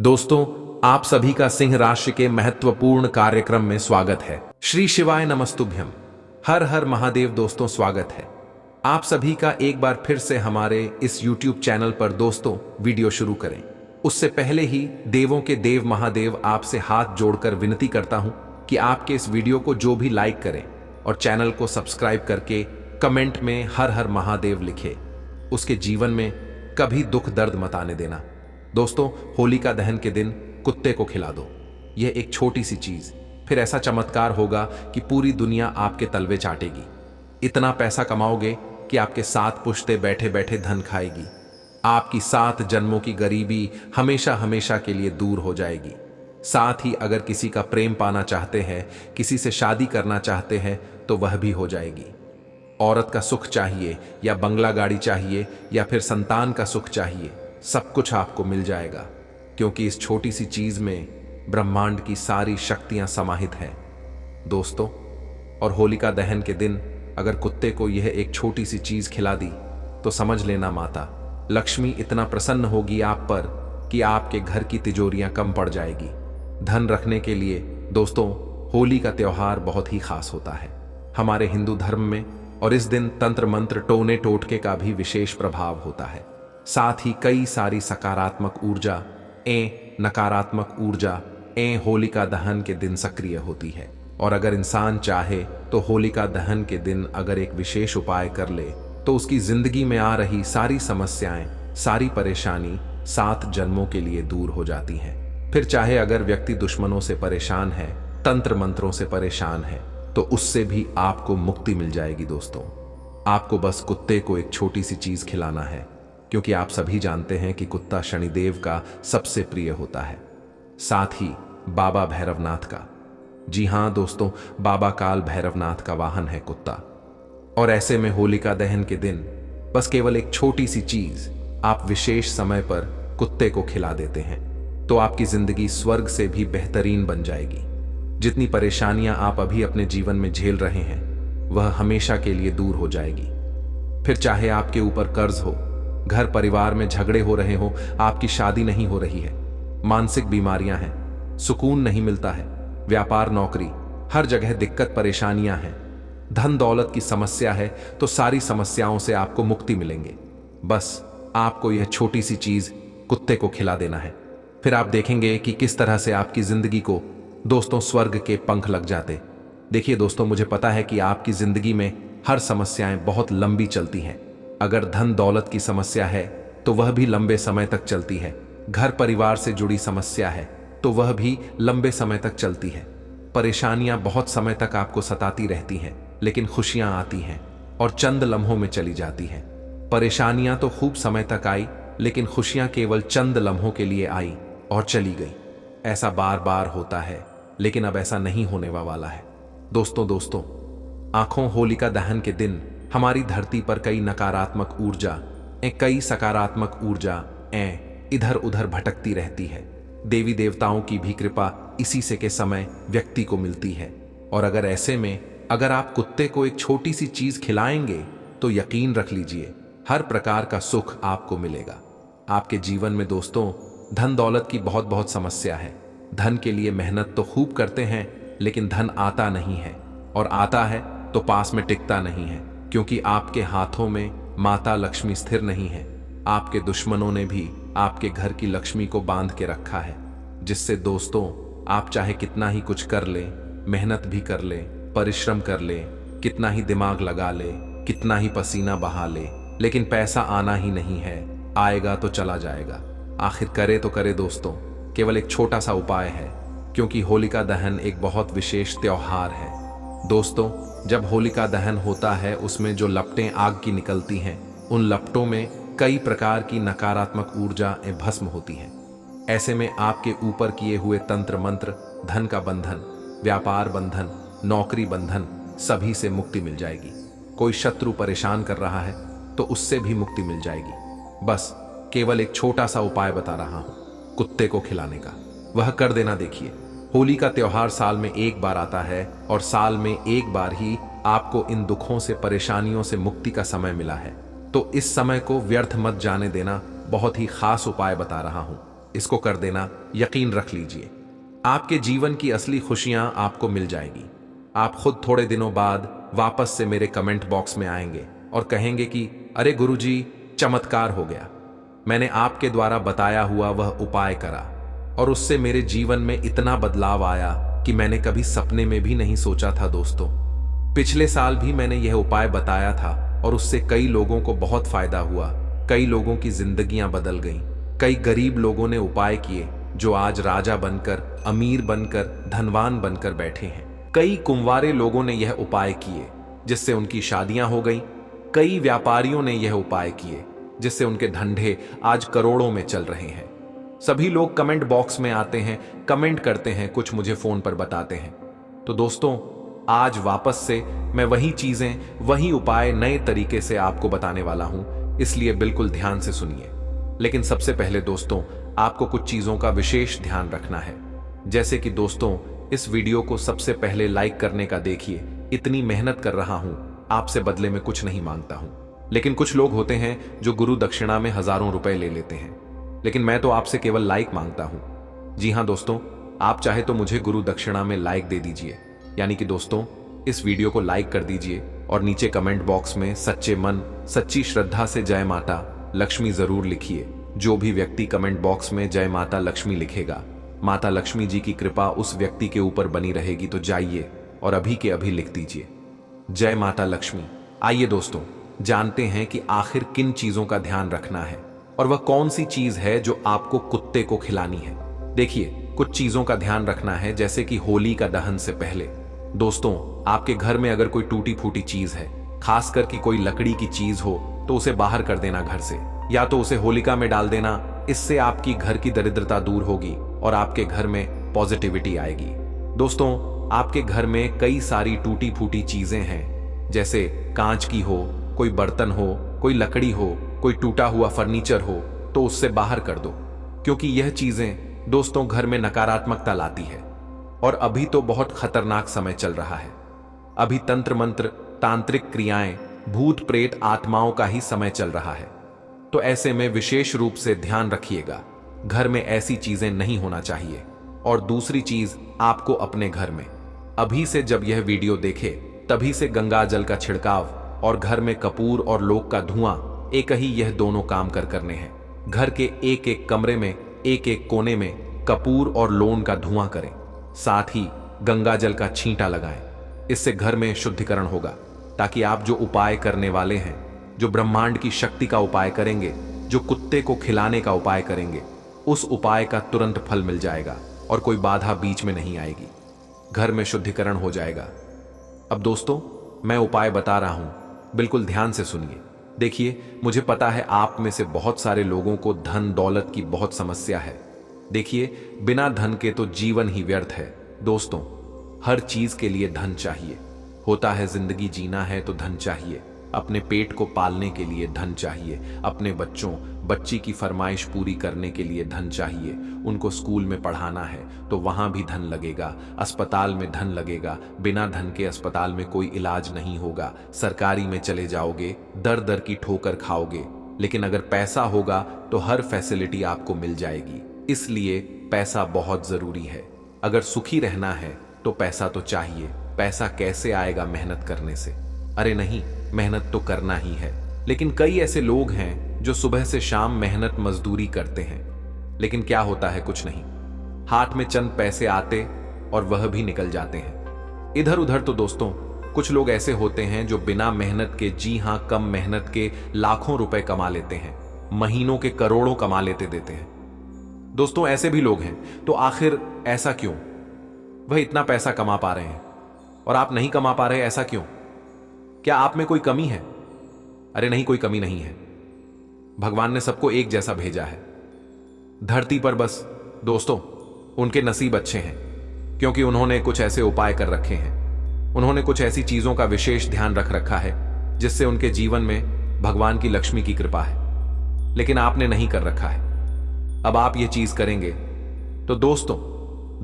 दोस्तों, आप सभी का सिंह राशि के महत्वपूर्ण कार्यक्रम में स्वागत है। श्री शिवाय नमस्तुभ्यम। हर हर महादेव। दोस्तों, स्वागत है आप सभी का एक बार फिर से हमारे इस YouTube चैनल पर। दोस्तों, वीडियो शुरू करें उससे पहले ही देवों के देव महादेव आपसे हाथ जोड़कर विनती करता हूं कि आपके इस वीडियो को जो भी लाइक करें और चैनल को सब्सक्राइब करके कमेंट में हर हर महादेव लिखे, उसके जीवन में कभी दुख दर्द मत आने देना। दोस्तों, होलिका दहन के दिन कुत्ते को खिला दो। यह एक छोटी सी चीज फिर ऐसा चमत्कार होगा कि पूरी दुनिया आपके तलवे चाटेगी। इतना पैसा कमाओगे कि आपके 7 पुश्ते बैठे बैठे धन खाएगी। आपकी 7 जन्मों की गरीबी हमेशा हमेशा के लिए दूर हो जाएगी। साथ ही अगर किसी का प्रेम पाना चाहते हैं, किसी से शादी करना चाहते हैं, तो वह भी हो जाएगी। औरत का सुख चाहिए या बंगला गाड़ी चाहिए या फिर संतान का सुख चाहिए, सब कुछ आपको मिल जाएगा, क्योंकि इस छोटी सी चीज में ब्रह्मांड की सारी शक्तियां समाहित हैं। दोस्तों, और होलिका दहन के दिन अगर कुत्ते को यह एक छोटी सी चीज खिला दी तो समझ लेना माता लक्ष्मी इतना प्रसन्न होगी आप पर कि आपके घर की तिजोरियां कम पड़ जाएगी। धन रखने के लिए दोस्तों, होली का त्योहार बहुत ही खास होता है हमारे हिंदू धर्म में, और इस दिन तंत्र मंत्र टोने टोटके का भी विशेष प्रभाव होता है। साथ ही कई सारी सकारात्मक ऊर्जा नकारात्मक ऊर्जा होलिका दहन के दिन सक्रिय होती है। और अगर इंसान चाहे तो होलिका दहन के दिन अगर एक विशेष उपाय कर ले तो उसकी जिंदगी में आ रही सारी समस्याएं, सारी परेशानी 7 जन्मों के लिए दूर हो जाती हैं। फिर चाहे अगर व्यक्ति दुश्मनों से परेशान है, तंत्र मंत्रों से परेशान है, तो उससे भी आपको मुक्ति मिल जाएगी। दोस्तों, आपको बस कुत्ते को एक छोटी सी चीज खिलाना है, क्योंकि आप सभी जानते हैं कि कुत्ता शनिदेव का सबसे प्रिय होता है, साथ ही बाबा भैरवनाथ का। जी हां दोस्तों, बाबा काल भैरवनाथ का वाहन है कुत्ता। और ऐसे में होलिका दहन के दिन बस केवल एक छोटी सी चीज आप विशेष समय पर कुत्ते को खिला देते हैं तो आपकी जिंदगी स्वर्ग से भी बेहतरीन बन जाएगी। जितनी परेशानियां आप अभी अपने जीवन में झेल रहे हैं वह हमेशा के लिए दूर हो जाएगी। फिर चाहे आपके ऊपर कर्ज हो, घर परिवार में झगड़े हो रहे हो, आपकी शादी नहीं हो रही है, मानसिक बीमारियां हैं, सुकून नहीं मिलता है, व्यापार नौकरी हर जगह दिक्कत परेशानियां हैं, धन दौलत की समस्या है, तो सारी समस्याओं से आपको मुक्ति मिलेंगे। बस आपको यह छोटी सी चीज कुत्ते को खिला देना है। फिर आप देखेंगे कि किस तरह से आपकी जिंदगी को दोस्तों स्वर्ग के पंख लग जाते। देखिए दोस्तों, मुझे पता है कि आपकी जिंदगी में हर समस्याएं बहुत लंबी चलती हैं। अगर धन दौलत की समस्या है तो वह भी लंबे समय तक चलती है, घर परिवार से जुड़ी समस्या है तो वह भी लंबे समय तक चलती है। परेशानियां बहुत समय तक आपको सताती रहती हैं, लेकिन खुशियां आती हैं और चंद लम्हों में चली जाती हैं। परेशानियां तो खूब समय तक आई, लेकिन खुशियां केवल चंद लम्हों के लिए आई और चली गई। ऐसा बार बार होता है, लेकिन अब ऐसा नहीं होने वाला है। दोस्तों, आंखों होलिका दहन के दिन हमारी धरती पर कई नकारात्मक ऊर्जा कई सकारात्मक ऊर्जा इधर उधर भटकती रहती है। देवी देवताओं की भी कृपा इसी से के समय व्यक्ति को मिलती है। और अगर ऐसे में अगर आप कुत्ते को एक छोटी सी चीज खिलाएंगे तो यकीन रख लीजिए हर प्रकार का सुख आपको मिलेगा। आपके जीवन में दोस्तों धन दौलत की बहुत बहुत समस्या है। धन के लिए मेहनत तो खूब करते हैं, लेकिन धन आता नहीं है, और आता है तो पास में टिकता नहीं है, क्योंकि आपके हाथों में माता लक्ष्मी स्थिर नहीं है। आपके दुश्मनों ने भी आपके घर की लक्ष्मी को बांध के रखा है, जिससे दोस्तों आप चाहे कितना ही कुछ कर ले, मेहनत भी कर ले, परिश्रम कर ले, कितना ही दिमाग लगा ले, कितना ही पसीना बहा ले, लेकिन पैसा आना ही नहीं है। आएगा तो चला जाएगा। आखिर करे तो करे दोस्तों, केवल एक छोटा सा उपाय है, क्योंकि होलिका दहन एक बहुत विशेष त्योहार है। दोस्तों, जब होलिका दहन होता है उसमें जो लपटें आग की निकलती हैं, उन लपटों में कई प्रकार की नकारात्मक ऊर्जा भस्म होती हैं। ऐसे में आपके ऊपर किए हुए तंत्र मंत्र, धन का बंधन, व्यापार बंधन, नौकरी बंधन, सभी से मुक्ति मिल जाएगी। कोई शत्रु परेशान कर रहा है तो उससे भी मुक्ति मिल जाएगी। बस केवल एक छोटा सा उपाय बता रहा हूं, कुत्ते को खिलाने का, वह कर देना। देखिए, होली का त्योहार साल में एक बार आता है, और साल में एक बार ही आपको इन दुखों से परेशानियों से मुक्ति का समय मिला है। तो इस समय को व्यर्थ मत जाने देना। बहुत ही खास उपाय बता रहा हूं। इसको कर देना, यकीन रख लीजिए आपके जीवन की असली खुशियां आपको मिल जाएगी। आप खुद थोड़े दिनों बाद वापस से मेरे कमेंट बॉक्स में आएंगे और कहेंगे कि अरे गुरुजी, चमत्कार हो गया, मैंने आपके द्वारा बताया हुआ वह उपाय करा और उससे मेरे जीवन में इतना बदलाव आया कि मैंने कभी सपने में भी नहीं सोचा था। दोस्तों, पिछले साल भी मैंने यह उपाय बताया था और उससे कई लोगों को बहुत फायदा हुआ, कई लोगों की जिंदगियां बदल गईं। कई गरीब लोगों ने उपाय किए जो आज राजा बनकर, अमीर बनकर, धनवान बनकर बैठे हैं। कई कुंवारे लोगों ने यह उपाय किए जिससे उनकी शादियां हो गईं। कई व्यापारियों ने यह उपाय किए जिससे उनके धंधे आज करोड़ों में चल रहे हैं। सभी लोग कमेंट बॉक्स में आते हैं, कमेंट करते हैं, कुछ मुझे फोन पर बताते हैं। तो दोस्तों, आज वापस से मैं वही चीजें, वही उपाय नए तरीके से आपको बताने वाला हूं, इसलिए बिल्कुल ध्यान से सुनिए। लेकिन सबसे पहले दोस्तों, आपको कुछ चीजों का विशेष ध्यान रखना है। जैसे कि दोस्तों, इस वीडियो को सबसे पहले लाइक करने का देखिए। इतनी मेहनत कर रहा हूं, आपसे बदले में कुछ नहीं मांगता हूं। लेकिन कुछ लोग होते हैं जो गुरु दक्षिणा में हजारों रुपए ले लेते हैं, लेकिन मैं तो आपसे केवल लाइक मांगता हूं। जी हां दोस्तों, आप चाहे तो मुझे गुरु दक्षिणा में लाइक दे दीजिए। यानी कि दोस्तों, इस वीडियो को लाइक कर दीजिए और नीचे कमेंट बॉक्स में सच्चे मन, सच्ची श्रद्धा से जय माता लक्ष्मी जरूर लिखिए। जो भी व्यक्ति कमेंट बॉक्स में जय माता लक्ष्मी लिखेगा, माता लक्ष्मी जी की कृपा उस व्यक्ति के ऊपर बनी रहेगी। तो जाइए और अभी के अभी लिख दीजिए जय माता लक्ष्मी। आइए दोस्तों, जानते हैं कि आखिर किन चीजों का ध्यान रखना है और वह कौन सी चीज है जो आपको कुत्ते को खिलानी है। देखिए, कुछ चीजों का ध्यान रखना है, जैसे कि होली का दहन से पहले दोस्तों, आपके घर में अगर कोई टूटी फूटी चीज है, खासकर कि कोई लकड़ी की चीज हो, तो उसे बाहर कर देना घर से, या तो उसे होलिका में डाल देना। इससे आपकी घर की दरिद्रता दूर होगी और आपके घर में पॉजिटिविटी आएगी। दोस्तों, आपके घर में कई सारी टूटी फूटी चीजें हैं, जैसे कांच की हो, कोई बर्तन हो, कोई लकड़ी हो, कोई टूटा हुआ फर्नीचर हो, तो उससे बाहर कर दो, क्योंकि यह चीजें दोस्तों घर में नकारात्मकता लाती है। और अभी तो बहुत खतरनाक समय चल रहा है। अभी तंत्र मंत्र, तांत्रिक क्रियाएं, भूत प्रेत आत्माओं का ही समय चल रहा है। तो ऐसे में विशेष रूप से ध्यान रखिएगा, घर में ऐसी चीजें नहीं होना चाहिए। और दूसरी चीज, आपको अपने घर में अभी से, जब यह वीडियो देखे तभी से गंगा जल का छिड़काव और घर में कपूर और लोक का धुआं, एक ही यह दोनों काम करने हैं। घर के एक एक कमरे में, एक एक कोने में कपूर और लोन का धुआं करें, साथ ही गंगा जल का छींटा लगाएं। इससे घर में शुद्धिकरण होगा, ताकि आप जो उपाय करने वाले हैं, जो ब्रह्मांड की शक्ति का उपाय करेंगे, जो कुत्ते को खिलाने का उपाय करेंगे, उस उपाय का तुरंत फल मिल जाएगा और कोई बाधा बीच में नहीं आएगी। घर में शुद्धिकरण हो जाएगा। अब दोस्तों, मैं उपाय बता रहा हूं, बिल्कुल ध्यान से सुनिए। देखिए, मुझे पता है आप में से बहुत सारे लोगों को धन दौलत की बहुत समस्या है। देखिए, बिना धन के तो जीवन ही व्यर्थ है। दोस्तों, हर चीज के लिए धन चाहिए होता है। जिंदगी जीना है तो धन चाहिए। अपने पेट को पालने के लिए धन चाहिए, अपने बच्ची की फरमाइश पूरी करने के लिए धन चाहिए, उनको स्कूल में पढ़ाना है तो वहां भी धन लगेगा, अस्पताल में धन लगेगा। बिना धन के अस्पताल में कोई इलाज नहीं होगा। सरकारी में चले जाओगे, दर दर की ठोकर खाओगे, लेकिन अगर पैसा होगा तो हर फैसिलिटी आपको मिल जाएगी। इसलिए पैसा बहुत जरूरी है। अगर सुखी रहना है तो पैसा तो चाहिए। पैसा कैसे आएगा? मेहनत करने से। अरे नहीं, मेहनत तो करना ही है। लेकिन कई ऐसे लोग हैं जो सुबह से शाम मेहनत मजदूरी करते हैं, लेकिन क्या होता है? कुछ नहीं। हाथ में चंद पैसे आते और वह भी निकल जाते हैं इधर उधर। तो दोस्तों, कुछ लोग ऐसे होते हैं जो बिना मेहनत के, जी हां, कम मेहनत के लाखों रुपए कमा लेते हैं, महीनों के करोड़ों कमा लेते देते हैं। दोस्तों, ऐसे भी लोग हैं। तो आखिर ऐसा क्यों? वह इतना पैसा कमा पा रहे हैं और आप नहीं कमा पा रहे, ऐसा क्यों? क्या आप में कोई कमी है? अरे नहीं, कोई कमी नहीं है। भगवान ने सबको एक जैसा भेजा है धरती पर। बस दोस्तों, उनके नसीब अच्छे हैं, क्योंकि उन्होंने कुछ ऐसे उपाय कर रखे हैं, उन्होंने कुछ ऐसी चीजों का विशेष ध्यान रख रखा है जिससे उनके जीवन में भगवान की लक्ष्मी की कृपा है। लेकिन आपने नहीं कर रखा है। अब आप ये चीज करेंगे तो दोस्तों,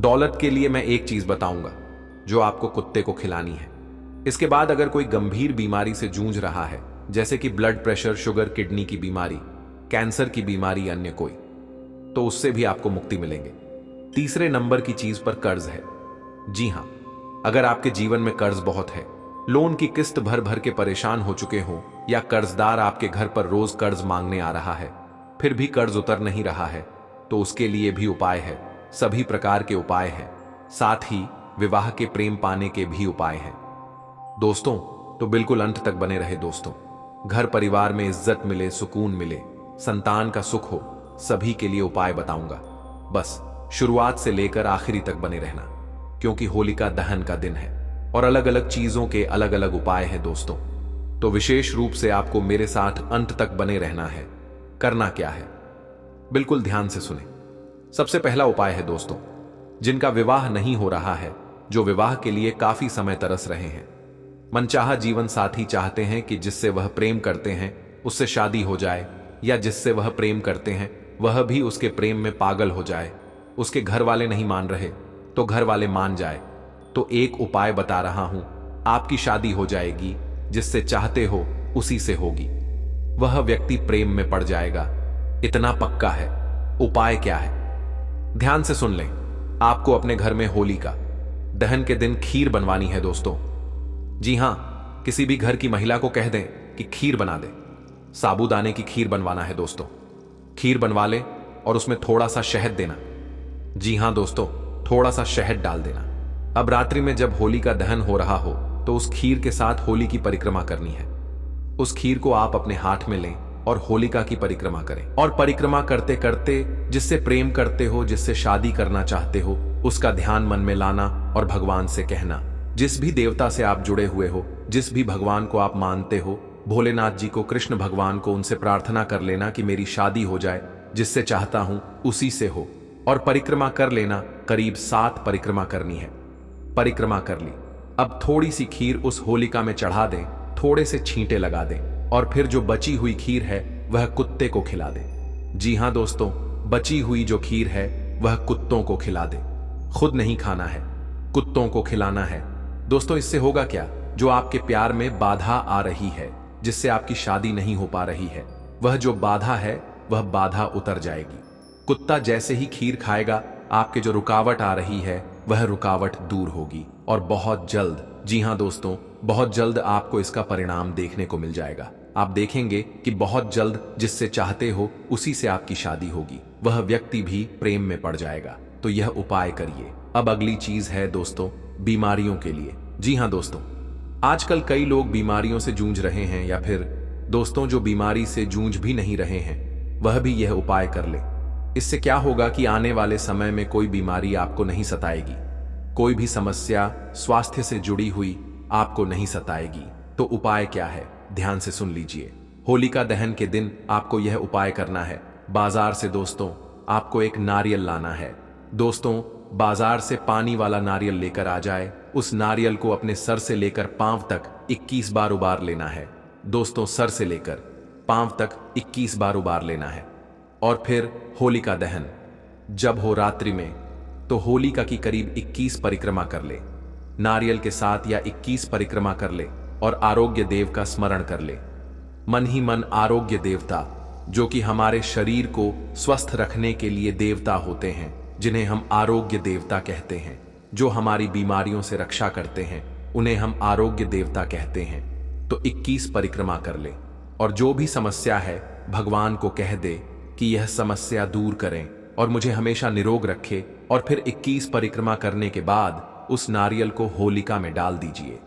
दौलत के लिए मैं एक चीज बताऊंगा जो आपको कुत्ते को खिलानी है। इसके बाद अगर कोई गंभीर बीमारी से जूझ रहा है, जैसे कि ब्लड प्रेशर, शुगर, किडनी की बीमारी, कैंसर की बीमारी, अन्य कोई, तो उससे भी आपको मुक्ति मिलेंगे। तीसरे नंबर की चीज पर कर्ज है। जी हां, अगर आपके जीवन में कर्ज बहुत है, लोन की किस्त भर भर के परेशान हो चुके हो, या कर्जदार आपके घर पर रोज कर्ज मांगने आ रहा है, फिर भी कर्ज उतर नहीं रहा है, तो उसके लिए भी उपाय है। सभी प्रकार के उपाय हैं, साथ ही विवाह के प्रेम पाने के भी उपाय हैं दोस्तों। तो बिल्कुल अंत तक बने रहे दोस्तों। घर परिवार में इज्जत मिले, सुकून मिले, संतान का सुख हो, सभी के लिए उपाय बताऊंगा। बस शुरुआत से लेकर आखिरी तक बने रहना, क्योंकि होलिका दहन का दिन है और अलग अलग चीजों के अलग अलग उपाय हैं दोस्तों। तो विशेष रूप से आपको मेरे साथ अंत तक बने रहना है। करना क्या है, बिल्कुल ध्यान से सुने। सबसे पहला उपाय है दोस्तों, जिनका विवाह नहीं हो रहा है, जो विवाह के लिए काफी समय तरस रहे हैं, मनचाहा जीवन साथी चाहते हैं कि जिससे वह प्रेम करते हैं उससे शादी हो जाए, या जिससे वह प्रेम करते हैं वह भी उसके प्रेम में पागल हो जाए। उसके घर वाले नहीं मान रहे तो घर वाले मान जाए। तो एक उपाय बता रहा हूं, आपकी शादी हो जाएगी, जिससे चाहते हो उसी से होगी। वह व्यक्ति प्रेम में पड़ जाएगा, इतना पक्का है। उपाय क्या है, ध्यान से सुन लें। आपको अपने घर में होलिका दहन के दिन खीर बनवानी है दोस्तों। जी हां, किसी भी घर की महिला को कह दें कि खीर बना दे। साबूदाने की खीर बनवाना है दोस्तों। खीर बनवा ले और उसमें थोड़ा सा शहद देना। जी हां दोस्तों, थोड़ा सा शहद डाल देना। अब रात्रि में जब होली का दहन हो रहा हो तो उस खीर के साथ होली की परिक्रमा करनी है। उस खीर को आप अपने हाथ में लें और होलिका की परिक्रमा करें। और परिक्रमा करते करते जिससे प्रेम करते हो, जिससे शादी करना चाहते हो, उसका ध्यान मन में लाना और भगवान से कहना। जिस भी देवता से आप जुड़े हुए हो, जिस भी भगवान को आप मानते हो, भोलेनाथ जी को, कृष्ण भगवान को, उनसे प्रार्थना कर लेना कि मेरी शादी हो जाए, जिससे चाहता हूं उसी से हो। और परिक्रमा कर लेना, करीब 7 परिक्रमा करनी है। परिक्रमा कर ली, अब थोड़ी सी खीर उस होलिका में चढ़ा दें, थोड़े से छींटे लगा दें, और फिर जो बची हुई खीर है वह कुत्ते को खिला दें। जी हां दोस्तों, बची हुई जो खीर है वह कुत्तों को खिला दें। खुद नहीं खाना है, कुत्तों को खिलाना है दोस्तों। इससे होगा क्या, जो आपके प्यार में बाधा आ रही है, जिससे आपकी शादी नहीं हो पा रही है, वह जो बाधा है वह बाधा उतर जाएगी। कुत्ता जैसे ही खीर खाएगा, आपके जो रुकावट आ रही है वह रुकावट दूर होगी, और बहुत जल्द, जी हां दोस्तों, बहुत जल्द आपको इसका परिणाम देखने को मिल जाएगा। आप देखेंगे कि बहुत जल्द जिससे चाहते हो उसी से आपकी शादी होगी, वह व्यक्ति भी प्रेम में पड़ जाएगा। तो यह उपाय करिए। अब अगली चीज है दोस्तों, बीमारियों के लिए। जी हां दोस्तों, आजकल कई लोग बीमारियों से जूझ रहे हैं, या फिर दोस्तों जो बीमारी से जूझ भी नहीं रहे हैं, वह भी यह उपाय कर ले। इससे क्या होगा कि आने वाले समय में कोई बीमारी आपको नहीं सताएगी, कोई भी समस्या स्वास्थ्य से जुड़ी हुई आपको नहीं सताएगी। तो उपाय क्या है, ध्यान से सुन लीजिए। होलिका दहन के दिन आपको यह उपाय करना है। बाजार से दोस्तों आपको एक नारियल लाना है। दोस्तों, बाजार से पानी वाला नारियल लेकर आ जाए। उस नारियल को अपने सर से लेकर पांव तक 21 बार उबार लेना है। दोस्तों, सर से लेकर पांव तक 21 बार उबार लेना है। और फिर होलिका दहन जब हो रात्रि में, तो होलिका की करीब 21 परिक्रमा कर ले, नारियल के साथ, या 21 परिक्रमा कर ले और आरोग्य देव का स्मरण कर ले। मन ही मन आरोग्य देवता, जो कि हमारे शरीर को स्वस्थ रखने के लिए देवता होते हैं, जिन्हें हम आरोग्य देवता कहते हैं, जो हमारी बीमारियों से रक्षा करते हैं, उन्हें हम आरोग्य देवता कहते हैं। तो 21 परिक्रमा कर ले, और जो भी समस्या है भगवान को कह दे कि यह समस्या दूर करें और मुझे हमेशा निरोग रखे। और फिर 21 परिक्रमा करने के बाद उस नारियल को होलिका में डाल दीजिए।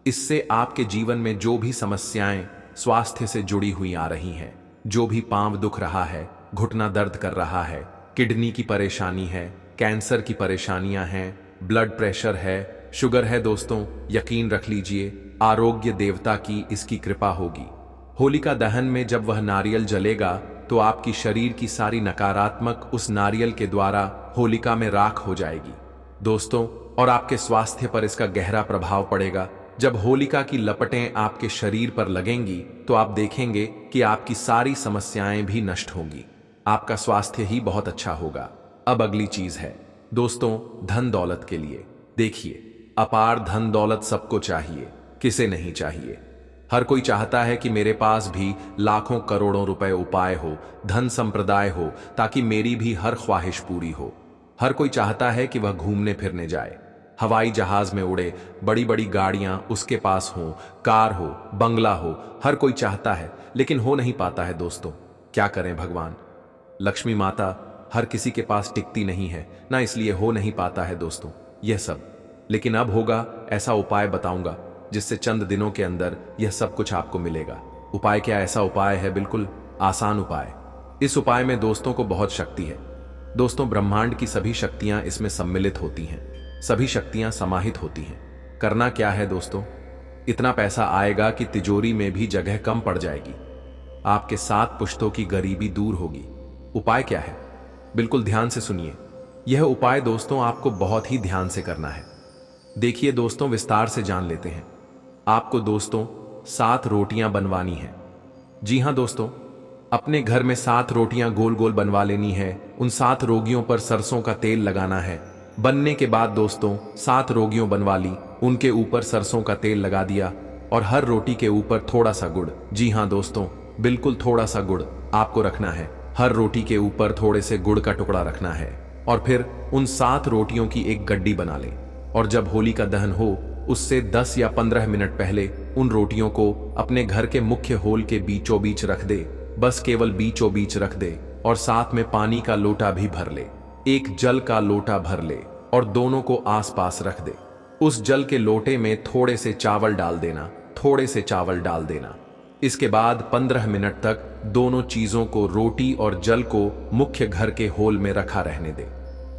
इससे आपके जीवन में जो भी समस्याएं स्वास्थ्य से जुड़ी हुई आ रही हैं, जो भी पांव दुख रहा है, घुटना दर्द कर रहा है, किडनी की परेशानी है, कैंसर की परेशानियां हैं, ब्लड प्रेशर है, शुगर है दोस्तों, यकीन रख लीजिए आरोग्य देवता की इसकी कृपा होगी। होलिका दहन में जब वह नारियल जलेगा तो आपकी शरीर की सारी नकारात्मक उस नारियल के द्वारा होलिका में राख हो जाएगी दोस्तों, और आपके स्वास्थ्य पर इसका गहरा प्रभाव पड़ेगा। जब होलिका की लपटें आपके शरीर पर लगेंगी तो आप देखेंगे कि आपकी सारी समस्याएं भी नष्ट होंगी, आपका स्वास्थ्य ही बहुत अच्छा होगा। अब अगली चीज है दोस्तों, धन दौलत के लिए। देखिए, अपार धन दौलत सबको चाहिए, किसे नहीं चाहिए। हर कोई चाहता है कि मेरे पास भी लाखों करोड़ों रुपए उपाय हो, धन संप्रदाय हो, ताकि मेरी भी हर ख्वाहिश पूरी हो। हर कोई चाहता है कि वह घूमने फिरने जाए, हवाई जहाज में उड़े, बड़ी बड़ी गाड़ियां उसके पास हों, कार हो, बंगला हो। हर कोई चाहता है, लेकिन हो नहीं पाता है दोस्तों। क्या करें भगवान? लक्ष्मी माता हर किसी के पास टिकती नहीं है ना, इसलिए हो नहीं पाता है दोस्तों यह सब। लेकिन अब होगा, ऐसा उपाय बताऊंगा जिससे चंद दिनों के अंदर यह सब कुछ आपको मिलेगा। उपाय क्या? ऐसा उपाय है बिल्कुल आसान उपाय। इस उपाय में दोस्तों को बहुत शक्ति है। दोस्तों, ब्रह्मांड की सभी शक्तियां इसमें सम्मिलित होती हैं, सभी शक्तियां समाहित होती हैं। करना क्या है दोस्तों? इतना पैसा आएगा कि तिजोरी में भी जगह कम पड़ जाएगी। आपके 7 पुश्तों की गरीबी दूर होगी। उपाय क्या है? बिल्कुल ध्यान से सुनिए। यह उपाय दोस्तों आपको बहुत ही ध्यान से करना है। देखिए दोस्तों, विस्तार से जान लेते हैं। आपको दोस्तों 7 रोटियां बनवानी है। जी हां दोस्तों, अपने घर में 7 रोटियां गोल गोल बनवा लेनी है। उन 7 रोगियों पर सरसों का तेल लगाना है। बनने के बाद दोस्तों 7 रोगियों बनवा ली, उनके ऊपर सरसों का तेल लगा दिया और हर रोटी के ऊपर थोड़ा सा गुड़, जी हां दोस्तों, बिल्कुल थोड़ा सा गुड़ आपको रखना है। हर रोटी के ऊपर थोड़े से गुड़ का टुकड़ा रखना है और फिर उन 7 रोटियों की एक गड्डी बना ले और जब होली का दहन हो उससे 10 या 15 मिनट पहले उन रोटियों को अपने घर के मुख्य होल के बीचों बीच रख दे। बस केवल बीचों बीच रख दे और साथ में पानी का लोटा भी भर ले। एक जल का लोटा भर ले और दोनों को आसपास रख दे। उस जल के लोटे में थोड़े से चावल डाल देना, थोड़े से चावल डाल देना। इसके बाद 15 मिनट तक दोनों चीजों को, रोटी और जल को मुख्य घर के होल में रखा रहने दे।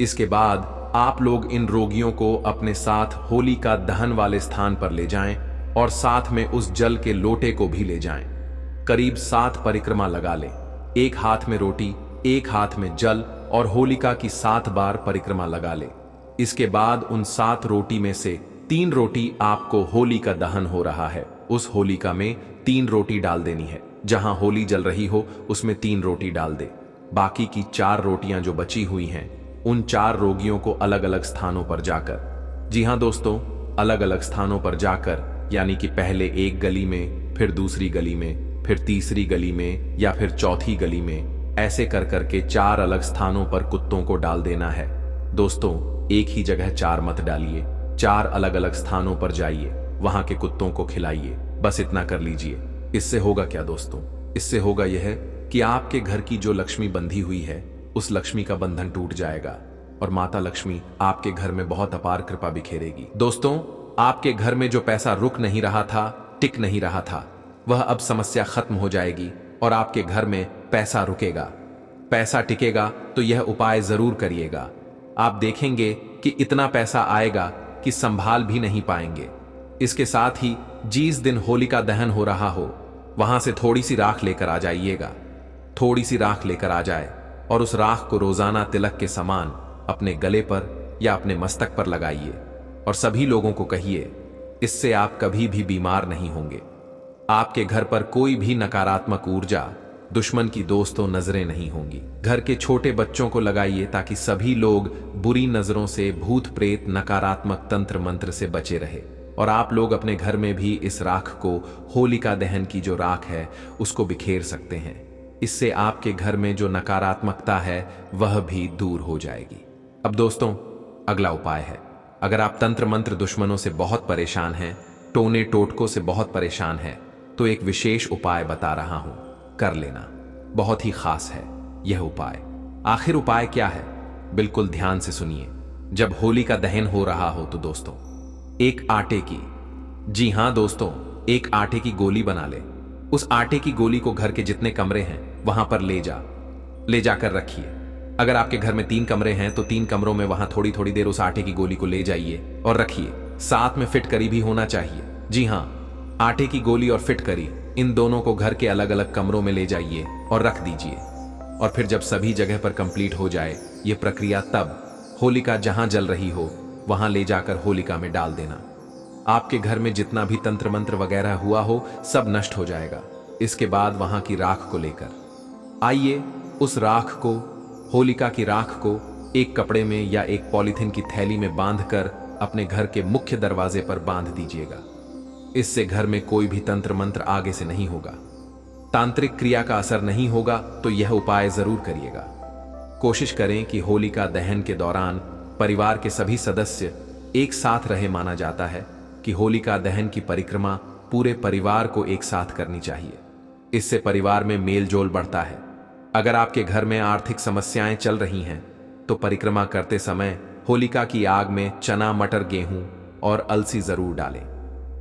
इसके बाद आप लोग इन रोगियों को अपने साथ होली का दहन वाले स्थान पर ले जाएं और साथ में उस जल के लोटे को भी ले जाएं। करीब 7 परिक्रमा लगा लें। एक हाथ में रोटी, एक हाथ में जल और होलिका की 7 बार परिक्रमा लगा ले। इसके बाद उन 7 रोटी में से 3 रोटी आपको, होली का दहन हो रहा है उस होलिका में 3 रोटी डाल देनी है। जहां होली जल रही हो उसमें 3 रोटी डाल दे। बाकी की 4 रोटियां जो बची हुई हैं उन 4 रोगियों को अलग अलग स्थानों पर जाकर, जी हां दोस्तों, अलग अलग स्थानों पर जाकर, यानी कि पहले एक गली में, फिर दूसरी गली में, फिर तीसरी गली में या फिर चौथी गली में, ऐसे कर करके 4 अलग स्थानों पर कुत्तों को डाल देना है। दोस्तों, एक ही जगह 4 मत डालिए, 4 अलग अलग स्थानों पर जाइए, वहां के कुत्तों को खिलाइए। बस इतना कर लीजिए। इससे होगा क्या दोस्तों? इससे होगा यह कि आपके घर की जो लक्ष्मी बंधी हुई है उस लक्ष्मी का बंधन टूट जाएगा और माता लक्ष्मी आपके घर में बहुत अपार कृपा बिखेरेगी। दोस्तों, आपके घर में जो पैसा रुक नहीं रहा था, टिक नहीं रहा था, वह अब समस्या खत्म हो जाएगी और आपके घर में पैसा रुकेगा, पैसा टिकेगा। तो यह उपाय जरूर करिएगा। आप देखेंगे कि इतना पैसा आएगा कि संभाल भी नहीं पाएंगे। इसके साथ ही जिस दिन होलिका दहन हो रहा हो वहां से थोड़ी सी राख लेकर आ जाइएगा। थोड़ी सी राख लेकर आ जाए और उस राख को रोजाना तिलक के समान अपने गले पर या अपने मस्तक पर लगाइए और सभी लोगों को कहिए, इससे आप कभी भी बीमार नहीं होंगे। आपके घर पर कोई भी नकारात्मक ऊर्जा, दुश्मन की दोस्तों नजरें नहीं होंगी। घर के छोटे बच्चों को लगाइए ताकि सभी लोग बुरी नजरों से, भूत प्रेत, नकारात्मक तंत्र मंत्र से बचे रहे। और आप लोग अपने घर में भी इस राख को, होलिका दहन की जो राख है, उसको बिखेर सकते हैं। इससे आपके घर में जो नकारात्मकता है वह भी दूर हो जाएगी। अब दोस्तों, अगला उपाय है। अगर आप तंत्र मंत्र दुश्मनों से बहुत परेशान हैं, टोने टोटकों से बहुत परेशान हैं, तो एक विशेष उपाय बता रहा हूं, कर लेना। बहुत ही खास है यह उपाय। आखिर उपाय क्या है? बिल्कुल ध्यान से सुनिए। जब होली का दहन हो रहा हो तो दोस्तों, एक आटे की, जी हां दोस्तों, एक आटे की गोली बना ले। उस आटे की गोली को घर के जितने कमरे हैं वहां पर ले जाकर रखिए। अगर आपके घर में 3 कमरे हैं तो 3 कमरों में वहां थोड़ी थोड़ी देर उस आटे की गोली को ले जाइए और रखिए। साथ में फिटकरी भी होना चाहिए। जी हां, आटे की गोली और फिटकरी, इन दोनों को घर के अलग अलग कमरों में ले जाइए और रख दीजिए। और फिर जब सभी जगह पर कंप्लीट हो जाए ये प्रक्रिया, तब होलिका जहां जल रही हो वहां ले जाकर होलिका में डाल देना। आपके घर में जितना भी तंत्र मंत्र वगैरह हुआ हो सब नष्ट हो जाएगा। इसके बाद वहां की राख को लेकर आइए, उस राख को, होलिका की राख को एक कपड़े में या एक पॉलीथिन की थैली में बांधकर अपने घर के मुख्य दरवाजे पर बांध दीजिएगा। इससे घर में कोई भी तंत्र मंत्र आगे से नहीं होगा। तांत्रिक क्रिया का असर नहीं होगा तो यह उपाय जरूर करिएगा। कोशिश करें कि होलिका दहन के दौरान परिवार के सभी सदस्य एक साथ रहे। माना जाता है कि होलिका दहन की परिक्रमा पूरे परिवार को एक साथ करनी चाहिए। इससे परिवार में मेल जोल बढ़ता है। अगर आपके घर में आर्थिक समस्याएं चल रही हैं तो परिक्रमा करते समय होलिका की आग में चना, मटर, गेहूं और अलसी जरूर डालें।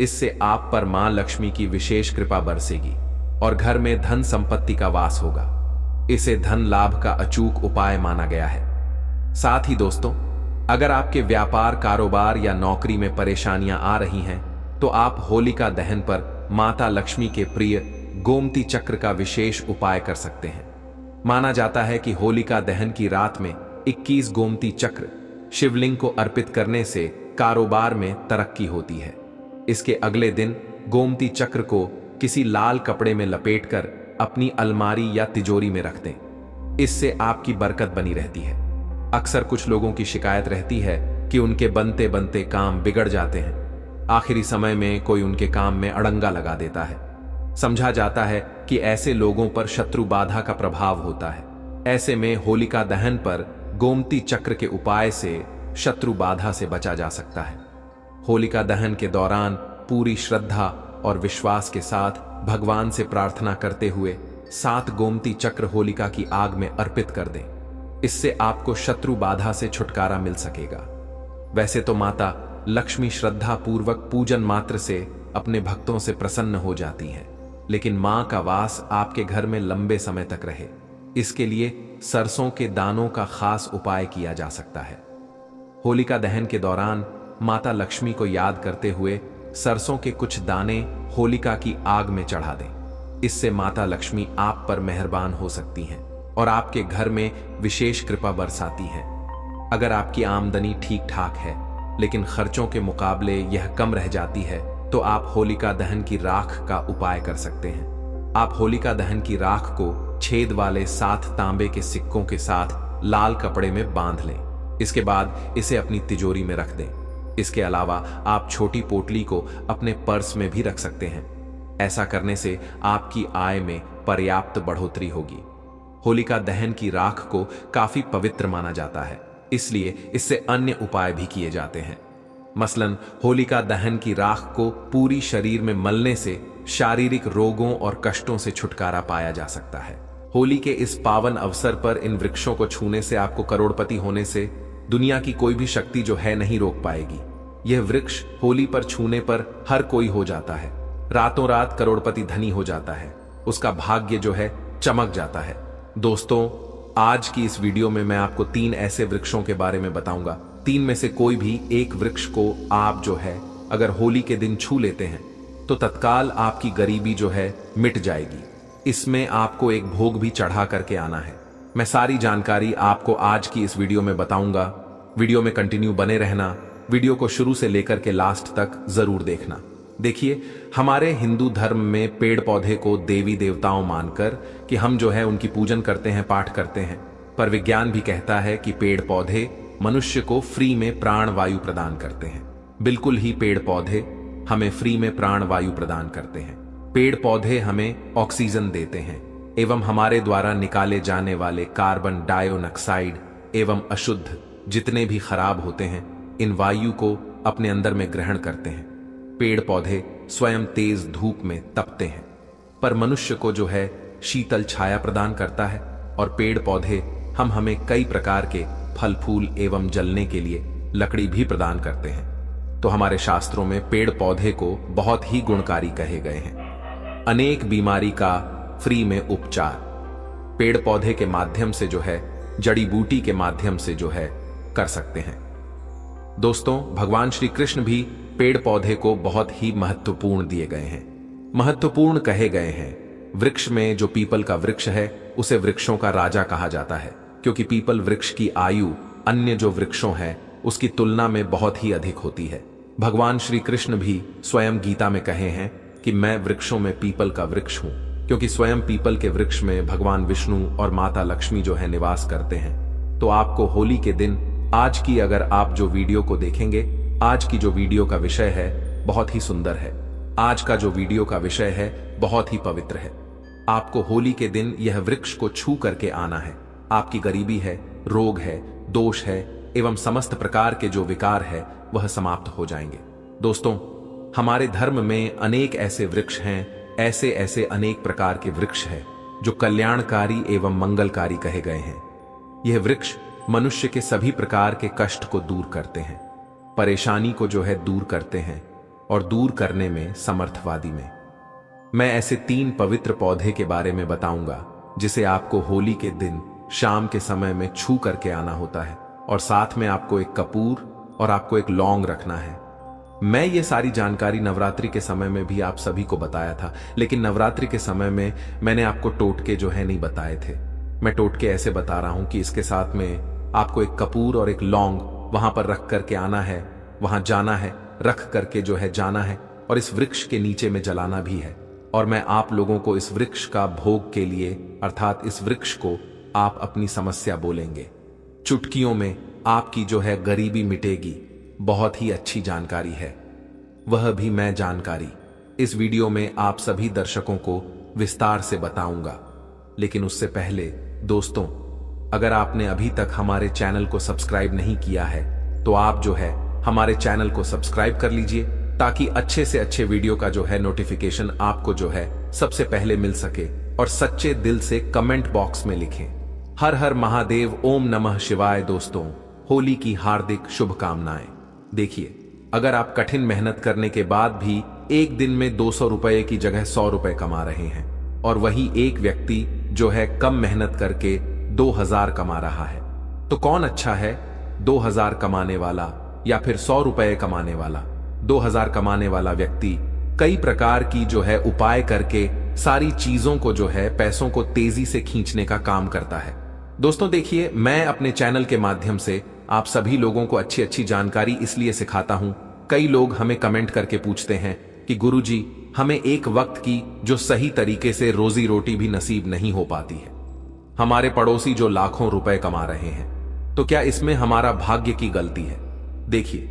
इससे आप पर मां लक्ष्मी की विशेष कृपा बरसेगी और घर में धन संपत्ति का वास होगा। इसे धन लाभ का अचूक उपाय माना गया है। साथ ही दोस्तों, अगर आपके व्यापार, कारोबार या नौकरी में परेशानियां आ रही हैं तो आप होलिका दहन पर माता लक्ष्मी के प्रिय गोमती चक्र का विशेष उपाय कर सकते हैं। माना जाता है कि होलिका दहन की रात में 21 गोमती चक्र शिवलिंग को अर्पित करने से कारोबार में तरक्की होती है। इसके अगले दिन गोमती चक्र को किसी लाल कपड़े में लपेटकर अपनी अलमारी या तिजोरी में रख दें। इससे आपकी बरकत बनी रहती है। अक्सर कुछ लोगों की शिकायत रहती है कि उनके बनते बनते काम बिगड़ जाते हैं। आखिरी समय में कोई उनके काम में अड़ंगा लगा देता है। समझा जाता है कि ऐसे लोगों पर शत्रु बाधा का प्रभाव होता है। ऐसे में होलिका दहन पर गोमती चक्र के उपाय से शत्रु बाधा से बचा जा सकता है। होलिका दहन के दौरान पूरी श्रद्धा और विश्वास के साथ भगवान से प्रार्थना करते हुए 7 गोमती चक्र होलिका की आग में अर्पित कर दें। इससे आपको शत्रु बाधा से छुटकारा मिल सकेगा। वैसे तो माता लक्ष्मी श्रद्धा पूर्वक पूजन मात्र से अपने भक्तों से प्रसन्न हो जाती हैं, लेकिन मां का वास आपके घर में लंबे समय तक रहे, इसके लिए सरसों के दानों का खास उपाय किया जा सकता है। होलिका दहन के दौरान माता लक्ष्मी को याद करते हुए सरसों के कुछ दाने होलिका की आग में चढ़ा दें। इससे माता लक्ष्मी आप पर मेहरबान हो सकती हैं और आपके घर में विशेष कृपा बरसाती हैं। अगर आपकी आमदनी ठीक ठाक है लेकिन खर्चों के मुकाबले यह कम रह जाती है तो आप होलिका दहन की राख का उपाय कर सकते हैं। आप होलिका दहन की राख को छेद वाले 7 तांबे के सिक्कों के साथ लाल कपड़े में बांध लें। इसके बाद इसे अपनी तिजोरी में रख दें। इसके अलावा आप छोटी पोटली को अपने पर्स में भी रख सकते हैं। ऐसा करने से आपकी आय में पर्याप्त बढ़ोतरी होगी। होलिका दहन की राख को काफी पवित्र माना जाता है, इसलिए इससे अन्य उपाय भी किए जाते हैं। मसलन होलिका दहन की राख को पूरी शरीर में मलने से शारीरिक रोगों और कष्टों से छुटकारा पाया जा सकता है। होली के इस पावन अवसर पर इन वृक्षों को छूने से आपको करोड़पति होने से दुनिया की कोई भी शक्ति जो है नहीं रोक पाएगी। यह वृक्ष होली पर छूने पर हर कोई हो जाता है, रातों रात करोड़पति धनी हो जाता है, उसका भाग्य जो है चमक जाता है। दोस्तों, आज की इस वीडियो में मैं आपको 3 ऐसे वृक्षों के बारे में बताऊंगा। 3 में से कोई भी एक वृक्ष को आप जो है अगर होली के दिन छू लेते हैं तो तत्काल आपकी गरीबी जो है मिट जाएगी। इसमें आपको एक भोग भी चढ़ा करके आना है। मैं सारी जानकारी आपको आज की इस वीडियो में बताऊंगा। वीडियो में कंटिन्यू बने रहना। वीडियो को शुरू से लेकर के लास्ट तक जरूर देखना। देखिए, हमारे हिंदू धर्म में पेड़ पौधे को देवी देवताओं मानकर कि हम जो है उनकी पूजन करते हैं, पाठ करते हैं। पर विज्ञान भी कहता है कि पेड़ पौधे मनुष्य को फ्री में प्राण वायु प्रदान करते हैं। बिल्कुल ही पेड़ पौधे हमें फ्री में प्राण वायु प्रदान करते हैं। पेड़ पौधे हमें ऑक्सीजन देते हैं एवं हमारे द्वारा निकाले जाने वाले कार्बन डाइऑक्साइड एवं अशुद्ध जितने भी खराब होते हैं इन वायु को अपने अंदर में ग्रहण करते हैं। पेड़ पौधे स्वयं तेज धूप में तपते हैं, पर मनुष्य को जो है शीतल छाया प्रदान करता है और पेड़ पौधे हमें कई प्रकार के फल फूल एवं जलने के लिए लकड़ी भी प्रदान करते हैं। तो हमारे शास्त्रों में पेड़ पौधे को बहुत ही गुणकारी कहे गए हैं। अनेक बीमारी का फ्री में उपचार पेड़ पौधे के माध्यम से जो है, जड़ी बूटी के माध्यम से जो है कर सकते हैं। दोस्तों, भगवान श्री कृष्ण भी पेड़ पौधे को बहुत ही महत्वपूर्ण दिए गए हैं, महत्वपूर्ण कहे गए हैं। वृक्ष में जो पीपल का वृक्ष है उसे वृक्षों का राजा कहा जाता है, क्योंकि पीपल वृक्ष की आयु अन्य जो वृक्षों है उसकी तुलना में बहुत ही अधिक होती है। भगवान श्री कृष्ण भी स्वयं गीता में कहे हैं कि मैं वृक्षों में पीपल का वृक्ष हूं, क्योंकि स्वयं पीपल के वृक्ष में भगवान विष्णु और माता लक्ष्मी जो है निवास करते हैं। तो आपको होली के दिन आज की अगर आप जो वीडियो को देखेंगे, आज की जो वीडियो का विषय है बहुत ही सुंदर है। आज का जो वीडियो का विषय है बहुत ही पवित्र है। आपको होली के दिन यह वृक्ष को छू करके आना है। आपकी गरीबी है, रोग है, दोष है एवं समस्त प्रकार के जो विकार है वह समाप्त हो जाएंगे। दोस्तों, हमारे धर्म में अनेक ऐसे वृक्ष हैं, ऐसे ऐसे अनेक प्रकार के वृक्ष हैं जो कल्याणकारी एवं मंगलकारी कहे गए हैं। यह वृक्ष मनुष्य के सभी प्रकार के कष्ट को दूर करते हैं, परेशानी को जो है दूर करते हैं और दूर करने में समर्थवादी में। मैं ऐसे 3 पवित्र पौधे के बारे में बताऊंगा जिसे आपको होली के दिन शाम के समय में छू करके आना होता है, और साथ में आपको एक कपूर और आपको एक लौंग रखना है। मैं ये सारी जानकारी नवरात्रि के समय में भी आप सभी को बताया था, लेकिन नवरात्रि के समय में मैंने आपको टोटके जो है नहीं बताए थे। मैं टोटके ऐसे बता रहा हूं कि इसके साथ में आपको एक कपूर और एक लौंग वहां पर रख करके आना है, वहां जाना है, रख करके जो है जाना है और इस वृक्ष के नीचे में जलाना भी है। और मैं आप लोगों को इस वृक्ष का भोग के लिए, अर्थात इस वृक्ष को आप अपनी समस्या बोलेंगे, चुटकियों में आपकी जो है गरीबी मिटेगी। बहुत ही अच्छी जानकारी है, वह भी मैं जानकारी इस वीडियो में आप सभी दर्शकों को विस्तार से बताऊंगा। लेकिन उससे पहले दोस्तों, अगर आपने अभी तक हमारे चैनल को सब्सक्राइब नहीं किया है तो आप जो है हमारे चैनल को सब्सक्राइब कर लीजिए, ताकि अच्छे से अच्छे वीडियो का जो है नोटिफिकेशन आपको जो है सबसे पहले मिल सके। और सच्चे दिल से कमेंट बॉक्स में लिखें हर हर महादेव, ओम नमः शिवाय। दोस्तों, होली की हार्दिक शुभकामनाएं। देखिए, अगर आप कठिन मेहनत करने के बाद भी एक दिन में 200 रुपए की जगह 100 रुपए कमा रहे हैं, और वही एक व्यक्ति जो है कम मेहनत करके 2000 कमा रहा है, तो कौन अच्छा है, 2000 कमाने वाला या फिर 100 रुपए कमाने वाला? 2000 कमाने वाला व्यक्ति कई प्रकार की जो है उपाय करके सारी चीजों को जो है पैसों को तेजी से खींचने का काम करता है। दोस्तों देखिए, मैं अपने चैनल के माध्यम से आप सभी लोगों को अच्छी अच्छी जानकारी इसलिए सिखाता हूं। कई लोग हमें कमेंट करके पूछते हैं कि गुरुजी, हमें एक वक्त की जो सही तरीके से रोजी रोटी भी नसीब नहीं हो पाती है। हमारे पड़ोसी जो लाखों रुपए कमा रहे हैं, तो क्या इसमें हमारा भाग्य की गलती है? देखिए,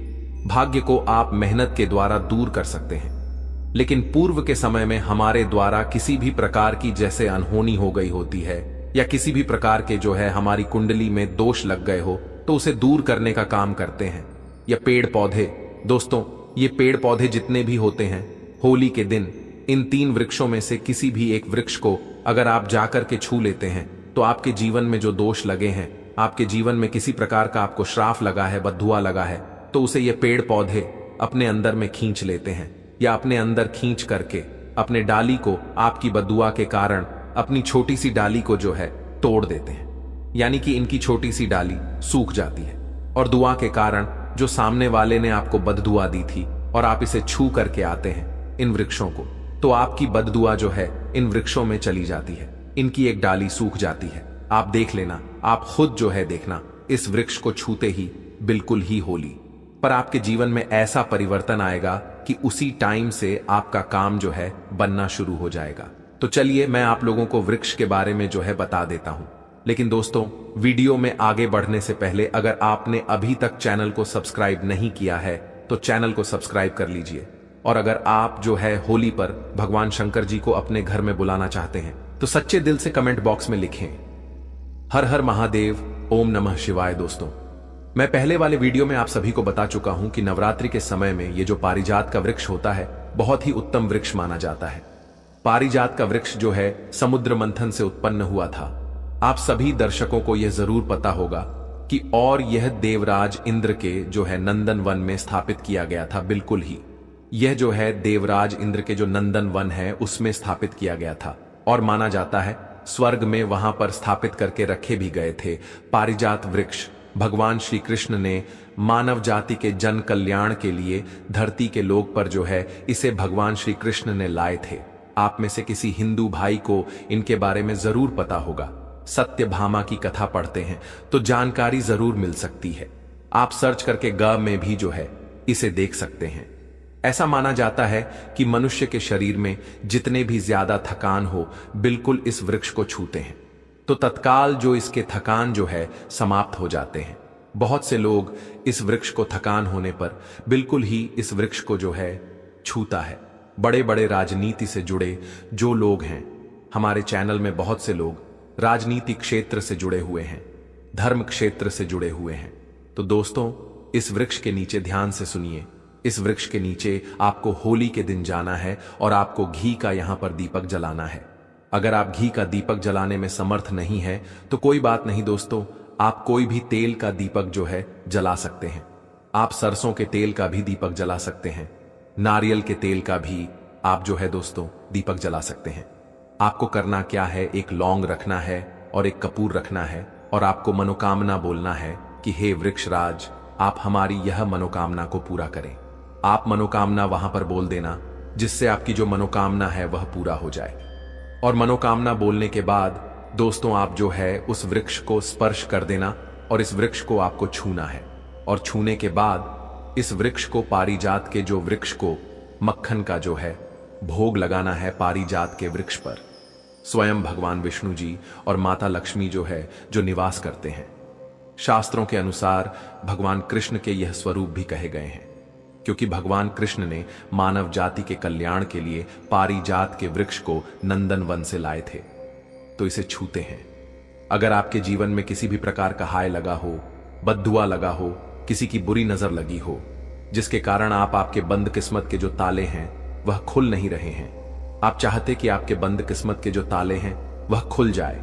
भाग्य को आप मेहनत के द्वारा दूर कर सकते हैं, लेकिन पूर्व के समय में हमारे द्वारा किसी भी प्रकार की जैसे अनहोनी हो गई होती है या किसी भी प्रकार के जो है हमारी कुंडली में दोष लग गए हो, तो उसे दूर करने का काम करते हैं। या पेड़ पौधे, दोस्तों ये पेड़ पौधे जितने भी होते हैं, होली के दिन इन 3 वृक्षों में से किसी भी एक वृक्ष को अगर आप जाकर के छू लेते हैं, तो आपके जीवन में जो दोष लगे हैं, आपके जीवन में किसी प्रकार का आपको श्राप लगा है, बद्दुआ लगा है, तो उसे ये पेड़ पौधे अपने अंदर में खींच लेते हैं, या अपने अंदर खींच करके अपने डाली को आपकी बद्दुआ के कारण अपनी छोटी सी डाली को जो है तोड़ देते हैं। यानी कि इनकी छोटी सी डाली सूख जाती है, और दुआ के कारण जो सामने वाले ने आपको बददुआ दी थी और आप इसे छू करके आते हैं इन वृक्षों को, तो आपकी बददुआ जो है इन वृक्षों में चली जाती है, इनकी एक डाली सूख जाती है। आप देख लेना, आप खुद जो है देखना, इस वृक्ष को छूते ही बिल्कुल ही होली पर आपके जीवन में ऐसा परिवर्तन आएगा कि उसी टाइम से आपका काम जो है बनना शुरू हो जाएगा। तो चलिए, मैं आप लोगों को वृक्ष के बारे में जो है बता देता हूं। लेकिन दोस्तों, वीडियो में आगे बढ़ने से पहले अगर आपने अभी तक चैनल को सब्सक्राइब नहीं किया है तो चैनल को सब्सक्राइब कर लीजिए। और अगर आप जो है होली पर भगवान शंकर जी को अपने घर में बुलाना चाहते हैं तो सच्चे दिल से कमेंट बॉक्स में लिखें हर हर महादेव, ओम नमः शिवाय। दोस्तों, मैं पहले वाले वीडियो में आप सभी को बता चुका हूं कि नवरात्रि के समय में ये जो पारिजात का वृक्ष होता है, बहुत ही उत्तम वृक्ष माना जाता है। पारिजात का वृक्ष जो है समुद्र मंथन से उत्पन्न हुआ था। आप सभी दर्शकों को यह जरूर पता होगा कि और यह देवराज इंद्र के जो है नंदन वन में स्थापित किया गया था। बिल्कुल ही यह जो है देवराज इंद्र के जो नंदन वन है उसमें स्थापित किया गया था, और माना जाता है स्वर्ग में वहां पर स्थापित करके रखे भी गए थे। पारिजात वृक्ष भगवान श्री कृष्ण ने मानव जाति के जन कल्याण के लिए धरती के लोक पर जो है इसे भगवान श्री कृष्ण ने लाए थे। आप में से किसी हिंदू भाई को इनके बारे में जरूर पता होगा। सत्यभामा की कथा पढ़ते हैं तो जानकारी जरूर मिल सकती है। आप सर्च करके ग में भी जो है इसे देख सकते हैं। ऐसा माना जाता है कि मनुष्य के शरीर में जितने भी ज्यादा थकान हो, बिल्कुल इस वृक्ष को छूते हैं तो तत्काल जो इसके थकान जो है समाप्त हो जाते हैं। बहुत से लोग इस वृक्ष को थकान होने पर बिल्कुल ही इस वृक्ष को जो है छूता है। बड़े बड़े राजनीति से जुड़े जो लोग हैं, हमारे चैनल में बहुत से लोग राजनीति क्षेत्र से जुड़े हुए हैं, धर्म क्षेत्र से जुड़े हुए हैं। तो दोस्तों, इस वृक्ष के नीचे ध्यान से सुनिए। इस वृक्ष के नीचे आपको होली के दिन जाना है और आपको घी का यहां पर दीपक जलाना है। अगर आप घी का दीपक जलाने में समर्थ नहीं है तो कोई बात नहीं दोस्तों, आप कोई भी तेल का दीपक जो है जला सकते हैं। आप सरसों के तेल का भी दीपक जला सकते हैं, नारियल के तेल का भी आप जो है दोस्तों दीपक जला सकते हैं। आपको करना क्या है, एक लौंग रखना है और एक कपूर रखना है और आपको मनोकामना बोलना है कि हे वृक्षराज, आप हमारी यह मनोकामना को पूरा करें। आप मनोकामना वहां पर बोल देना जिससे आपकी जो मनोकामना है वह पूरा हो जाए। और मनोकामना बोलने के बाद दोस्तों आप जो है उस वृक्ष को स्पर्श कर देना और इस वृक्ष को आपको छूना है। और छूने के बाद इस वृक्ष को, पारिजात के जो वृक्ष को, मक्खन का जो है भोग लगाना है पारिजात के वृक्ष पर। स्वयं भगवान विष्णु जी और माता लक्ष्मी जो है जो निवास करते हैं। शास्त्रों के अनुसार भगवान कृष्ण के यह स्वरूप भी कहे गए हैं, क्योंकि भगवान कृष्ण ने मानव जाति के कल्याण के लिए पारिजात के वृक्ष को नंदन वन से लाए थे। तो इसे छूते हैं। अगर आपके जीवन में किसी भी प्रकार का हाय लगा हो, बद्दुआ लगा हो, किसी की बुरी नजर लगी हो, जिसके कारण आपके बंद किस्मत के जो ताले हैं वह खुल नहीं रहे हैं, आप चाहते कि आपके बंद किस्मत के जो ताले हैं वह खुल जाए,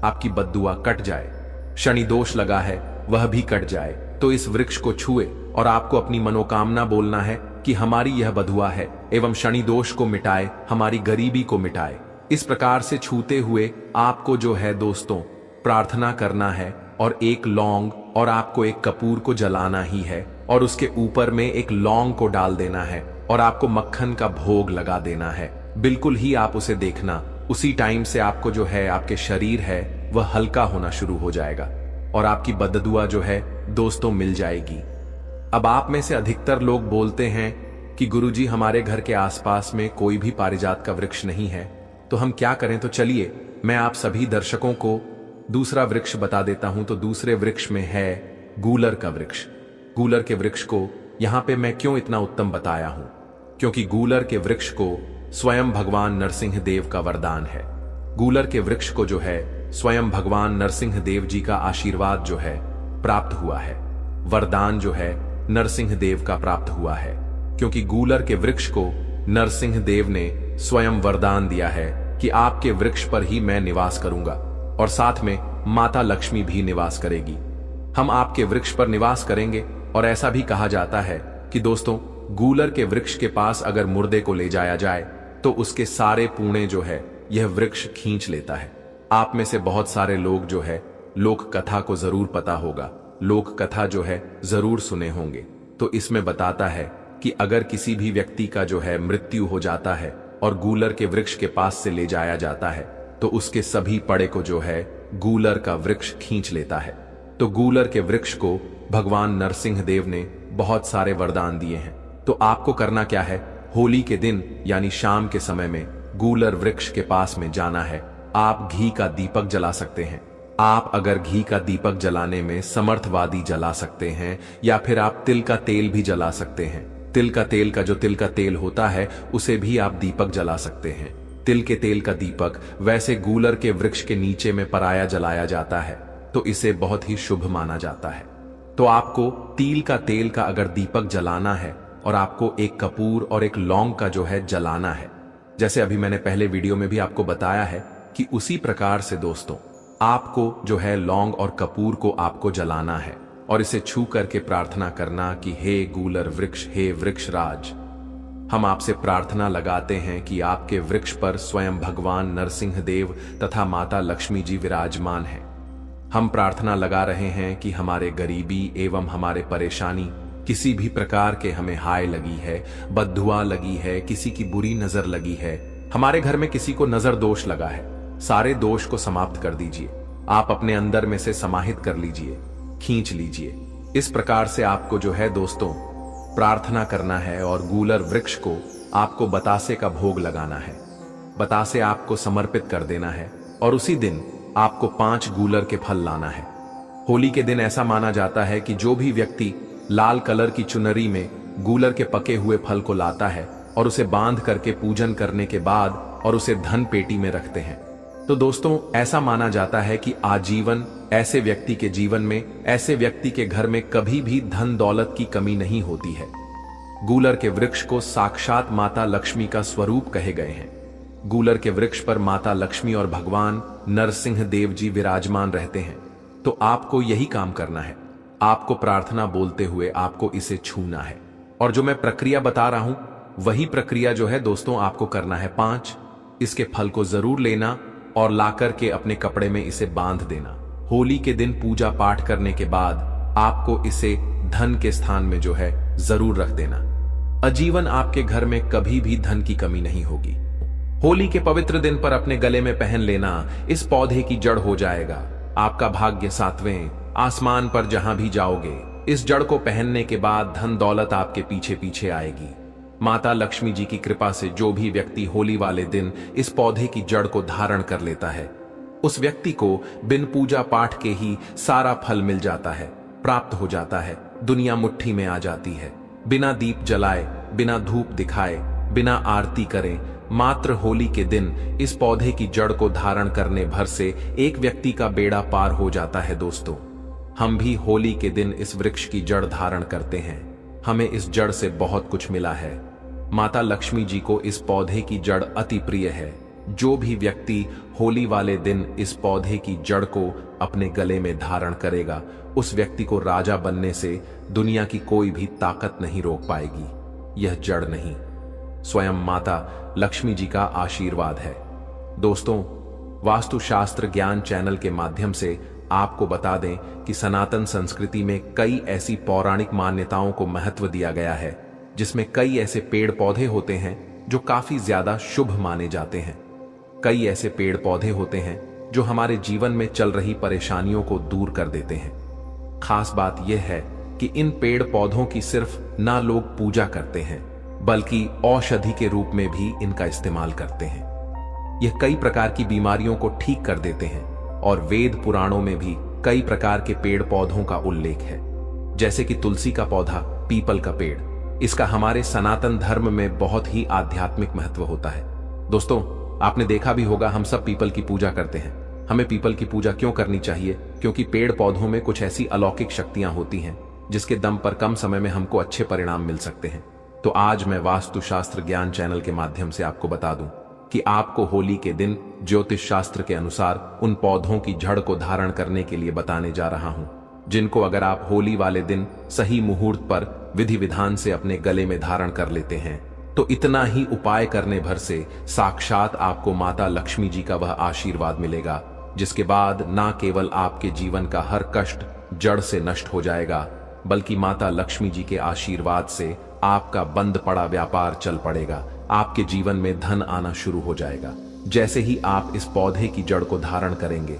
आपकी बद्दुआ कट जाए, शनि दोष लगा है वह भी कट जाए, तो इस वृक्ष को छुए और आपको अपनी मनोकामना बोलना है कि हमारी यह बधुआ है एवं शनि दोष को मिटाए, हमारी गरीबी को मिटाए। इस प्रकार से छूते हुए आपको जो है दोस्तों प्रार्थना करना है और एक लौंग और आपको एक कपूर को जलाना ही है और उसके ऊपर में एक लौंग को डाल देना है और आपको मक्खन का भोग लगा देना है। बिल्कुल ही आप उसे देखना, उसी टाइम से आपको जो है आपके शरीर है वह हल्का होना शुरू हो जाएगा और आपकी बद्दुआ जो है दोस्तों मिल जाएगी। अब आप में से अधिकतर लोग बोलते हैं कि गुरुजी हमारे घर के आसपास में कोई भी पारिजात का वृक्ष नहीं है, तो हम क्या करें। तो चलिए मैं आप सभी दर्शकों को दूसरा वृक्ष बता देता हूं। तो दूसरे वृक्ष में है गूलर का वृक्ष। गूलर के वृक्ष को यहां पे मैं क्यों इतना उत्तम बताया हूं, क्योंकि गूलर के वृक्ष को स्वयं भगवान नरसिंह देव का वरदान है। गूलर के वृक्ष को जो है स्वयं भगवान नरसिंह देव जी का आशीर्वाद जो है प्राप्त हुआ है, वरदान जो है नरसिंह देव का प्राप्त हुआ है, क्योंकि गूलर के वृक्ष को नरसिंह देव ने स्वयं वरदान दिया है कि आपके वृक्ष पर ही मैं निवास करूंगा और साथ में माता लक्ष्मी भी निवास करेगी। हम आपके वृक्ष पर निवास करेंगे और ऐसा भी कहा जाता है कि दोस्तों गूलर के वृक्ष के पास अगर मुर्दे को ले जाया जाए तो उसके सारे पूणे जो है यह वृक्ष खींच लेता है। आप में से बहुत सारे लोग जो है लोक कथा को जरूर पता होगा, लोक कथा जो है जरूर सुने होंगे। तो इसमें बताता है कि अगर किसी भी व्यक्ति का जो है मृत्यु हो जाता है और गूलर के वृक्ष के पास से ले जाया जाता है तो उसके सभी पड़े को जो है गूलर का वृक्ष खींच लेता है। तो गूलर के वृक्ष को भगवान नरसिंह देव ने बहुत सारे वरदान दिए हैं। तो आपको करना क्या है, होली के दिन यानी शाम के समय में गूलर वृक्ष के पास में जाना है। आप घी का दीपक जला सकते हैं। आप अगर घी का दीपक जलाने में समर्थवादी जला सकते हैं या फिर आप तिल का तेल भी जला सकते हैं। तिल का तेल का जो तिल का तेल होता है उसे भी आप दीपक जला सकते हैं। तिल के तेल का दीपक वैसे गूलर के वृक्ष के नीचे में पराया जलाया जाता है, तो इसे बहुत ही शुभ माना जाता है। तो आपको तिल का तेल का अगर दीपक जलाना है और आपको एक कपूर और एक लौंग का जो है जलाना है, जैसे अभी मैंने पहले वीडियो में भी आपको बताया है कि उसी प्रकार से दोस्तों आपको जो है लौंग और कपूर को आपको जलाना है और इसे छू करके प्रार्थना करना कि हे गूलर वृक्ष, हे वृक्षराज, हम आपसे प्रार्थना लगाते हैं कि आपके वृक्ष पर स्वयं भगवान नरसिंह देव तथा माता लक्ष्मी जी विराजमान हैं। हम प्रार्थना लगा रहे हैं कि हमारे गरीबी एवं हमारे परेशानी, किसी भी प्रकार के हमें हाय लगी है, बद्दुआ लगी है, किसी की बुरी नजर लगी है, हमारे घर में किसी को नजर दोष लगा है, सारे दोष को समाप्त कर दीजिए। आप अपने अंदर में से समाहित कर लीजिए, खींच लीजिए। इस प्रकार से आपको जो है दोस्तों प्रार्थना करना है और गूलर वृक्ष को आपको बतासे का भोग लगाना है। बतासे आपको समर्पित कर देना है और उसी दिन आपको 5 गूलर के फल लाना है। होली के दिन ऐसा माना जाता है कि जो भी व्यक्ति लाल कलर की चुनरी में गूलर के पके हुए फल को लाता है और उसे बांध करके पूजन करने के बाद और उसे धन पेटी में रखते हैं। तो दोस्तों, ऐसा माना जाता है कि आजीवन ऐसे व्यक्ति के जीवन में, ऐसे व्यक्ति के घर में कभी भी धन दौलत की कमी नहीं होती है। गूलर के वृक्ष को साक्षात माता लक्ष्मी का स्वरूप कहे गए हैं। गूलर के वृक्ष पर माता लक्ष्मी और भगवान नरसिंह देव जी विराजमान रहते हैं। तो आपको यही काम करना है, आपको प्रार्थना बोलते हुए आपको इसे छूना है। और जो मैं प्रक्रिया बता रहा हूं वही प्रक्रिया जो है दोस्तों आपको करना है। 5 इसके फल को जरूर लेना और लाकर के अपने कपड़े में इसे बांध देना। होली के दिन पूजा पाठ करने के बाद आपको इसे धन के स्थान में जो है जरूर रख देना। आजीवन आपके घर में कभी भी धन की कमी नहीं होगी। होली के पवित्र दिन पर अपने गले में पहन लेना, इस पौधे की जड़ हो जाएगा आपका भाग्य 7वें। आसमान पर जहां भी जाओगे इस जड़ को पहनने के बाद धन दौलत आपके पीछे पीछे आएगी। माता लक्ष्मी जी की कृपा से जो भी व्यक्ति होली वाले दिन इस पौधे की जड़ को धारण कर लेता है, उस व्यक्ति को बिन पूजा पाठ के ही सारा फल मिल जाता है, प्राप्त हो जाता है। दुनिया मुट्ठी में आ जाती है। बिना दीप जलाए, बिना धूप दिखाए, बिना आरती करें, मात्र होली के दिन इस पौधे की जड़ को धारण करने भर से एक व्यक्ति का बेड़ा पार हो जाता है। दोस्तों, हम भी होली के दिन इस वृक्ष की जड़ धारण करते हैं। हमें इस जड़ से बहुत कुछ मिला है। माता लक्ष्मी जी को इस पौधे की जड़ अति प्रिय है। जो भी व्यक्ति होली वाले दिन इस पौधे की जड़ को अपने गले में धारण करेगा, उस व्यक्ति को राजा बनने से दुनिया की कोई भी ताकत नहीं रोक पाएगी। यह जड़ नहीं, स्वयं माता लक्ष्मी जी का आशीर्वाद है। दोस्तों, वास्तुशास्त्र ज्ञान चैनल के माध्यम से आपको बता दें कि सनातन संस्कृति में कई ऐसी पौराणिक मान्यताओं को महत्व दिया गया है, जिसमें कई ऐसे पेड़ पौधे होते हैं जो काफी ज्यादा शुभ माने जाते हैं। कई ऐसे पेड़ पौधे होते हैं जो हमारे जीवन में चल रही परेशानियों को दूर कर देते हैं। खास बात यह है कि इन पेड़ पौधों की सिर्फ ना लोग पूजा करते हैं, बल्कि औषधि के रूप में भी इनका इस्तेमाल करते हैं। यह कई प्रकार की बीमारियों को ठीक कर देते हैं और वेद पुराणों में भी कई प्रकार के पेड़ पौधों का उल्लेख है, जैसे कि तुलसी का पौधा, पीपल का पेड़। इसका हमारे सनातन धर्म में बहुत ही आध्यात्मिक महत्व होता है। दोस्तों, आपने देखा भी होगा, हम सब पीपल की पूजा करते हैं। हमें पीपल की पूजा क्यों करनी चाहिए? क्योंकि पेड़ पौधों में कुछ ऐसी अलौकिक शक्तियां होती हैं जिसके दम पर कम समय में हमको अच्छे परिणाम मिल सकते हैं। तो आज मैं वास्तुशास्त्र ज्ञान चैनल के माध्यम से आपको बता दूं कि आपको होली के दिन ज्योतिष शास्त्र के अनुसार उन पौधों की जड़ को धारण करने के लिए बताने जा रहा हूं, जिनको अगर आप होली वाले दिन सही मुहूर्त पर विधि विधान से अपने गले में धारण कर लेते हैं, तो इतना ही उपाय करने भर से साक्षात आपको माता लक्ष्मी जी का वह आशीर्वाद मिलेगा, जिसके बाद ना केवल आपके जीवन का हर कष्ट जड़ से नष्ट हो जाएगा, बल्कि माता लक्ष्मी जी के आशीर्वाद से आपका बंद पड़ा व्यापार चल पड़ेगा। आपके जीवन में धन आना शुरू हो जाएगा जैसे ही आप इस पौधे की जड़ को धारण करेंगे,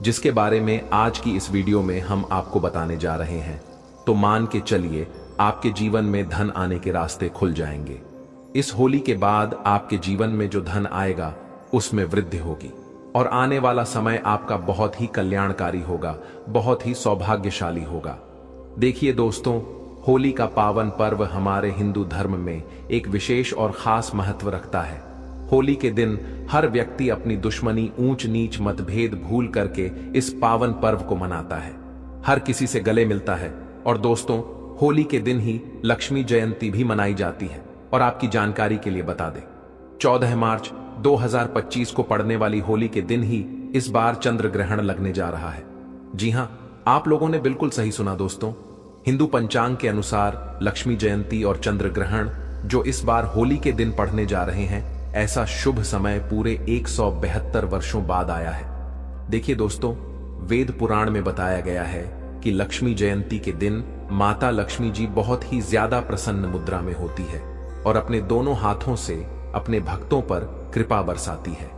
जिसके बारे में आज की इस वीडियो में हम आपको बताने जा रहे हैं। तो मान के चलिए, आपके जीवन में धन आने के रास्ते खुल जाएंगे। इस होली के बाद आपके जीवन में जो धन आएगा उसमें वृद्धि होगी और आने वाला समय आपका बहुत ही कल्याणकारी होगा, बहुत ही सौभाग्यशाली होगा। देखिए दोस्तों, होली का पावन पर्व हमारे हिंदू धर्म में एक विशेष और खास महत्व रखता है। होली के दिन हर व्यक्ति अपनी दुश्मनी, ऊंच नीच, मतभेद भूल करके इस पावन पर्व को मनाता है, हर किसी से गले मिलता है। और दोस्तों, होली के दिन ही लक्ष्मी जयंती भी मनाई जाती है। और आपकी जानकारी के लिए बता दें, 14 मार्च 2025 को पड़ने वाली होली के दिन ही इस बार चंद्र ग्रहण लगने जा रहा है। जी हां, आप लोगों ने बिल्कुल सही सुना दोस्तों। हिंदू पंचांग के अनुसार लक्ष्मी जयंती और चंद्र ग्रहण जो इस बार होली के दिन पड़ने जा रहे हैं, ऐसा शुभ समय पूरे 172 वर्षों बाद आया है। देखिए दोस्तों, वेद पुराण में बताया गया है कि लक्ष्मी जयंती के दिन माता लक्ष्मी जी बहुत ही ज्यादा प्रसन्न मुद्रा में होती है और अपने दोनों हाथों से अपने भक्तों पर कृपा बरसाती है।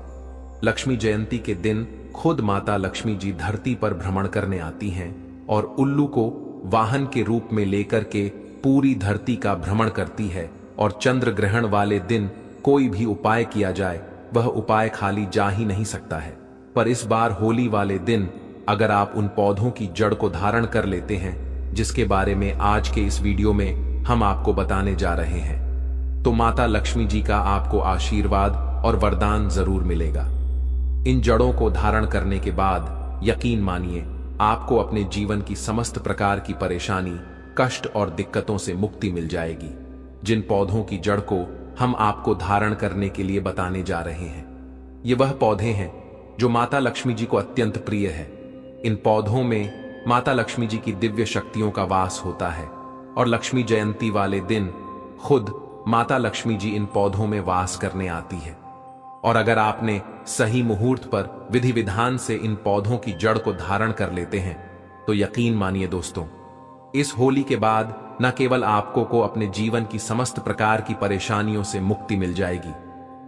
लक्ष्मी जयंती के दिन खुद माता लक्ष्मी जी धरती पर भ्रमण करने आती हैं और उल्लू को वाहन के रूप में लेकर के पूरी धरती का भ्रमण करती है। और चंद्र ग्रहण वाले दिन कोई भी उपाय किया जाए, वह उपाय खाली जा ही नहीं सकता है। पर इस बार होली वाले दिन अगर आप उन पौधों की जड़ को धारण कर लेते हैं, जिसके बारे में आज के इस वीडियो में हम आपको बताने जा रहे हैं, तो माता लक्ष्मी जी का आपको आशीर्वाद और वरदान जरूर मिलेगा। इन जड़ों को धारण करने के बाद यकीन मानिए आपको अपने जीवन की समस्त प्रकार की परेशानी, कष्ट और दिक्कतों से मुक्ति मिल जाएगी। जिन पौधों की जड़ को हम आपको धारण करने के लिए बताने जा रहे हैं, ये वह पौधे हैं जो माता लक्ष्मी जी को अत्यंत प्रिय है। इन पौधों में माता लक्ष्मी जी की दिव्य शक्तियों का वास होता है और लक्ष्मी जयंती वाले दिन खुद माता लक्ष्मी जी इन पौधों में वास करने आती है। और अगर आपने सही मुहूर्त पर विधि विधान से इन पौधों की जड़ को धारण कर लेते हैं तो यकीन मानिए दोस्तों, इस होली के बाद न केवल आपको को अपने जीवन की समस्त प्रकार की परेशानियों से मुक्ति मिल जाएगी,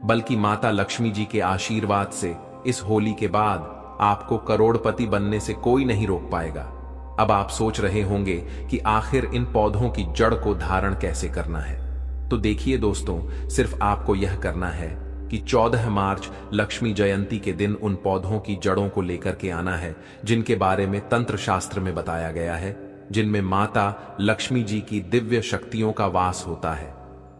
बल्कि माता लक्ष्मी जी के आशीर्वाद से इस होली के बाद आपको करोड़पति बनने से कोई नहीं रोक पाएगा। अब आप सोच रहे होंगे कि आखिर इन पौधों की जड़ को धारण कैसे करना है। तो देखिए दोस्तों, सिर्फ आपको यह करना है कि 14 मार्च लक्ष्मी जयंती के दिन उन पौधों की जड़ों को लेकर के आना है जिनके बारे में तंत्र शास्त्र में बताया गया है, जिनमें माता लक्ष्मी जी की दिव्य शक्तियों का वास होता है।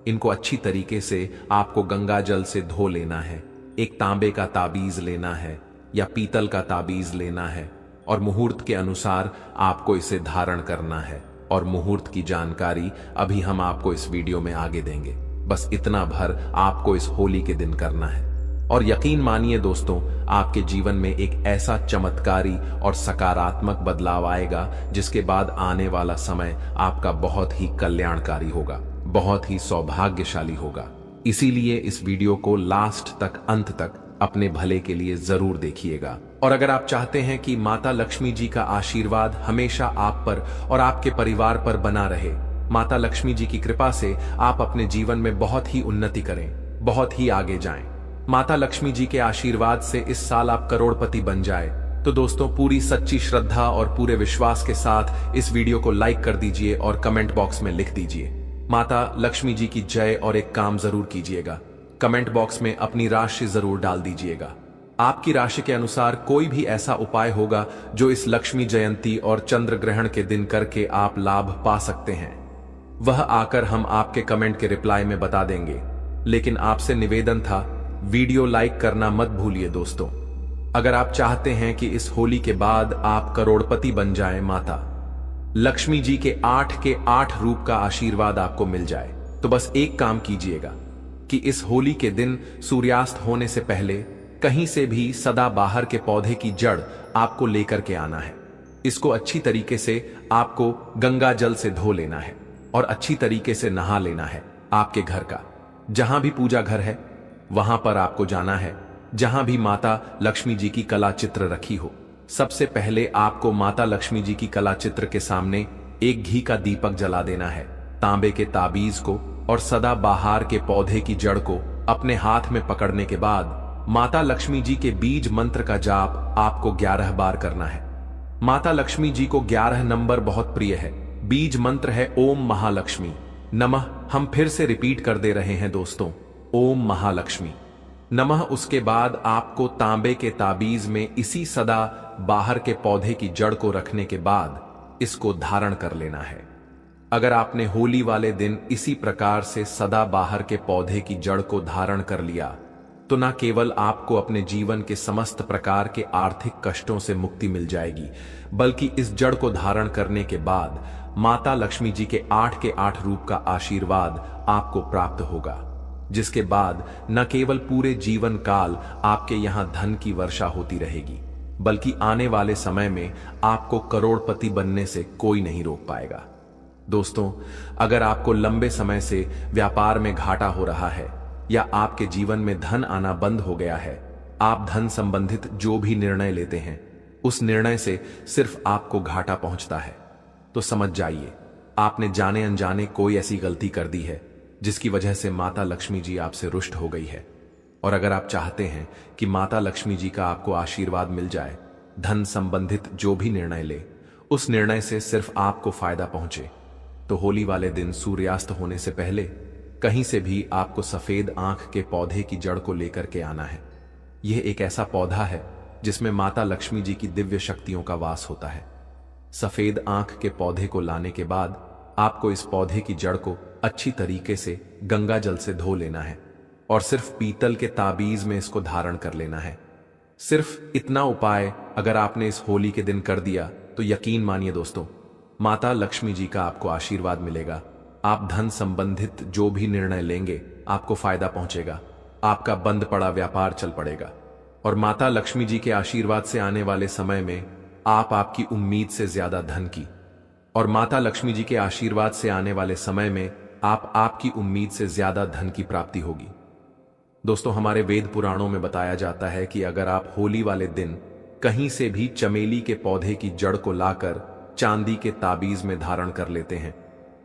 इनको अच्छी तरीके से आपको गंगा जल से धो लेना है, एक तांबे का ताबीज लेना है या पीतल का ताबीज लेना है और मुहूर्त के अनुसार आपको इसे धारण करना है। और मुहूर्त की जानकारी अभी हम आपको इस वीडियो में आगे देंगे। बस इतना भर आपको इस होली के दिन करना है और यकीन मानिए दोस्तों, आपके जीवन में एक ऐसा चमत्कारी और सकारात्मक बदलाव आएगा जिसके बाद आने वाला समय आपका बहुत ही कल्याणकारी होगा, बहुत ही सौभाग्यशाली होगा। इसीलिए इस वीडियो को लास्ट तक, अंत तक अपने भले के लिए जरूर देखिएगा। और अगर आप चाहते हैं कि माता लक्ष्मी जी का आशीर्वाद हमेशा आप पर और आपके परिवार पर बना रहे, माता लक्ष्मी जी की कृपा से आप अपने जीवन में बहुत ही उन्नति करें, बहुत ही आगे जाएं, माता लक्ष्मी जी के आशीर्वाद से इस साल आप करोड़पति बन जाए, तो दोस्तों पूरी सच्ची श्रद्धा और पूरे विश्वास के साथ इस वीडियो को लाइक कर दीजिए और कमेंट बॉक्स में लिख दीजिए माता लक्ष्मी जी की जय। और एक काम जरूर कीजिएगा, कमेंट बॉक्स में अपनी राशि जरूर डाल दीजिएगा। आपकी राशि के अनुसार कोई भी ऐसा उपाय होगा जो इस लक्ष्मी जयंती और चंद्र ग्रहण के दिन करके आप लाभ पा सकते हैं, वह आकर हम आपके कमेंट के रिप्लाई में बता देंगे। लेकिन आपसे निवेदन था, वीडियो लाइक करना मत भूलिए दोस्तों। अगर आप चाहते हैं कि इस होली के बाद आप करोड़पति बन जाएं, माता लक्ष्मी जी के 8 रूप का आशीर्वाद आपको मिल जाए, तो बस एक काम कीजिएगा कि इस होली के दिन सूर्यास्त होने से पहले कहीं से भी सदा बाहर के पौधे की जड़ आपको लेकर के आना है। इसको अच्छी तरीके से आपको गंगा जल से धो लेना है और अच्छी तरीके से नहा लेना है। आपके घर का जहां भी पूजा घर है वहां पर आपको जाना है, जहां भी माता लक्ष्मी जी की कला चित्र रखी हो। सबसे पहले आपको माता लक्ष्मी जी की कला चित्र के सामने एक घी का दीपक जला देना है, तांबे के ताबीज को और सदा बाहर के पौधे की जड़ को अपने हाथ में पकड़ने के बाद माता लक्ष्मी जी के बीज मंत्र का जाप आपको 11 बार करना है। माता लक्ष्मी जी को 11 नंबर बहुत प्रिय है। बीज मंत्र है ओम महालक्ष्मी नमः। हम फिर से रिपीट कर दे रहे हैं दोस्तों, ओम महालक्ष्मी नमः। उसके बाद आपको तांबे के ताबीज में इसी सदा बाहर के पौधे की जड़ को रखने के बाद इसको धारण कर लेना है। अगर आपने होली वाले दिन इसी प्रकार से सदा बाहर के पौधे की जड़ को धारण कर लिया तो न केवल आपको अपने जीवन के समस्त प्रकार के आर्थिक कष्टों से मुक्ति मिल जाएगी, बल्कि इस जड़ को धारण करने के बाद माता लक्ष्मी जी के 8 रूप का आशीर्वाद आपको प्राप्त होगा, जिसके बाद न केवल पूरे जीवन काल आपके यहां धन की वर्षा होती रहेगी, बल्कि आने वाले समय में आपको करोड़पति बनने से कोई नहीं रोक पाएगा। दोस्तों, अगर आपको लंबे समय से व्यापार में घाटा हो रहा है या आपके जीवन में धन आना बंद हो गया है, आप धन संबंधित जो भी निर्णय लेते हैं उस निर्णय से सिर्फ आपको घाटा पहुंचता है, तो समझ जाइए आपने जाने अनजाने कोई ऐसी गलती कर दी है जिसकी वजह से माता लक्ष्मी जी आपसे रुष्ट हो गई है। और अगर आप चाहते हैं कि माता लक्ष्मी जी का आपको आशीर्वाद मिल जाए, धन संबंधित जो भी निर्णय ले उस निर्णय से सिर्फ आपको फायदा पहुंचे, तो होली वाले दिन सूर्यास्त होने से पहले कहीं से भी आपको सफेद आंख के पौधे की जड़ को लेकर के आना है। यह एक ऐसा पौधा है जिसमें माता लक्ष्मी जी की दिव्य शक्तियों का वास होता है। सफेद आंख के पौधे को लाने के बाद आपको इस पौधे की जड़ को अच्छी तरीके से गंगा जल से धो लेना है और सिर्फ पीतल के ताबीज में इसको धारण कर लेना है। सिर्फ इतना उपाय अगर आपने इस होली के दिन कर दिया तो यकीन मानिए दोस्तों, माता लक्ष्मी जी का आपको आशीर्वाद मिलेगा। आप धन संबंधित जो भी निर्णय लेंगे आपको फायदा पहुंचेगा, आपका बंद पड़ा व्यापार चल पड़ेगा और माता लक्ष्मी जी के आशीर्वाद से आने वाले समय में आप आपकी उम्मीद से ज्यादा धन की और माता लक्ष्मी जी के आशीर्वाद से आने वाले समय में आप आपकी उम्मीद से ज्यादा धन की प्राप्ति होगी। दोस्तों, हमारे वेद पुराणों में बताया जाता है कि अगर आप होली वाले दिन कहीं से भी चमेली के पौधे की जड़ को लाकर चांदी के ताबीज में धारण कर लेते हैं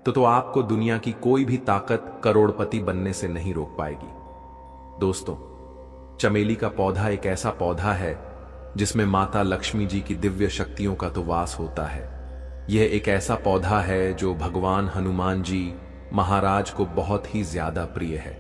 तो आपको दुनिया की कोई भी ताकत करोड़पति बनने से नहीं रोक पाएगी। दोस्तों, चमेली का पौधा एक ऐसा पौधा है जिसमें माता लक्ष्मी जी की दिव्य शक्तियों का तो वास होता है। यह एक ऐसा पौधा है जो भगवान हनुमान जी महाराज को बहुत ही ज्यादा प्रिय है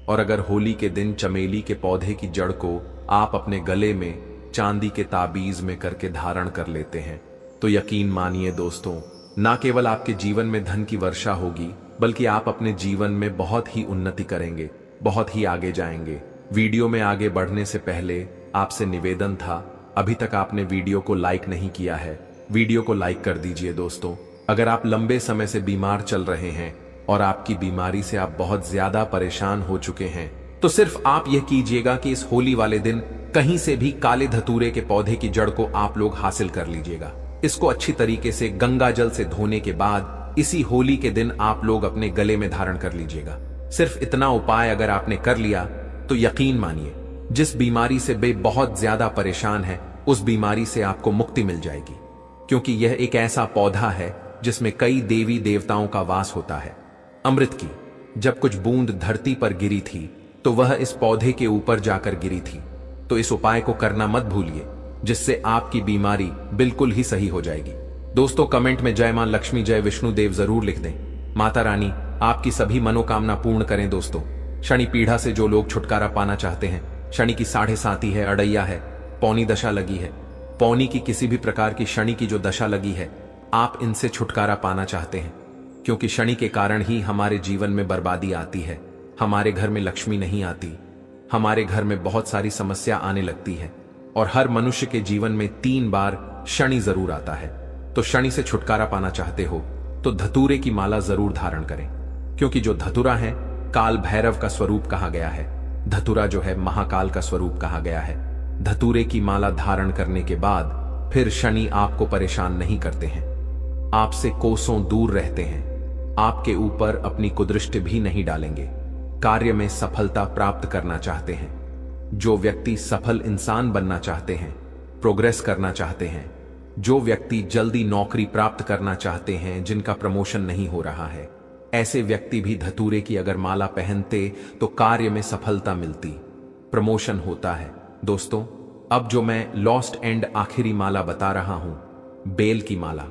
और अगर होली के दिन चमेली के पौधे की जड़ को आप अपने गले में चांदी के ताबीज में करके धारण कर लेते हैं तो यकीन मानिए दोस्तों, ना केवल आपके जीवन में धन की वर्षा होगी बल्कि आप अपने जीवन में बहुत ही उन्नति करेंगे, बहुत ही आगे जाएंगे। वीडियो में आगे बढ़ने से पहले आपसे निवेदन था, अभी तक आपने वीडियो को लाइक नहीं किया है, वीडियो को लाइक कर दीजिए। दोस्तों, अगर आप लंबे समय से बीमार चल रहे हैं और आपकी बीमारी से आप बहुत ज्यादा परेशान हो चुके हैं तो सिर्फ आप यह कीजिएगा कि इस होली वाले दिन कहीं से भी काले धतूरे के पौधे की जड़ को आप लोग हासिल कर लीजिएगा। इसको अच्छी तरीके से गंगा जल से धोने के बाद इसी होली के दिन आप लोग अपने गले में धारण कर लीजिएगा। सिर्फ इतना उपाय अगर आपने कर लिया तो यकीन मानिए, जिस बीमारी से बे बहुत ज्यादा परेशान है उस बीमारी से आपको मुक्ति मिल जाएगी, क्योंकि यह एक ऐसा पौधा है जिसमें कई देवी देवताओं का वास होता है। अमृत की जब कुछ बूंद धरती पर गिरी थी तो वह इस पौधे के ऊपर जाकर गिरी थी। तो इस उपाय को करना मत भूलिए, जिससे आपकी बीमारी बिल्कुल ही सही हो जाएगी। दोस्तों, कमेंट में जय मां लक्ष्मी जय विष्णु देव जरूर लिख दें। माता रानी आपकी सभी मनोकामना पूर्ण करें। दोस्तों, शनि पीढ़ा से जो लोग छुटकारा पाना चाहते हैं, शनि की 7.5 है, अड़ैया है, पौनी दशा लगी है, पौनी की किसी भी प्रकार की शनि की जो दशा लगी है, आप इनसे छुटकारा पाना चाहते हैं, क्योंकि शनि के कारण ही हमारे जीवन में बर्बादी आती है, हमारे घर में लक्ष्मी नहीं आती, हमारे घर में बहुत सारी समस्या आने लगती है और हर मनुष्य के जीवन में 3 बार शनि जरूर आता है। तो शनि से छुटकारा पाना चाहते हो तो धतूरे की माला जरूर धारण करें, क्योंकि जो धतूरा है काल भैरव का स्वरूप कहा गया है, धतूरा जो है महाकाल का स्वरूप कहा गया है। धतूरे की माला धारण करने के बाद फिर शनि आपको परेशान नहीं करते हैं, आपसे कोसों दूर रहते हैं, आपके ऊपर अपनी कुदृष्टि भी नहीं डालेंगे। कार्य में सफलता प्राप्त करना चाहते हैं, जो व्यक्ति सफल इंसान बनना चाहते हैं, प्रोग्रेस करना चाहते हैं, जो व्यक्ति जल्दी नौकरी प्राप्त करना चाहते हैं, जिनका प्रमोशन नहीं हो रहा है, ऐसे व्यक्ति भी धतूरे की अगर माला पहनते तो कार्य में सफलता मिलती, प्रमोशन होता है। दोस्तों, अब जो मैं लॉस्ट एंड आखिरी माला बता रहा हूं, बेल की माला।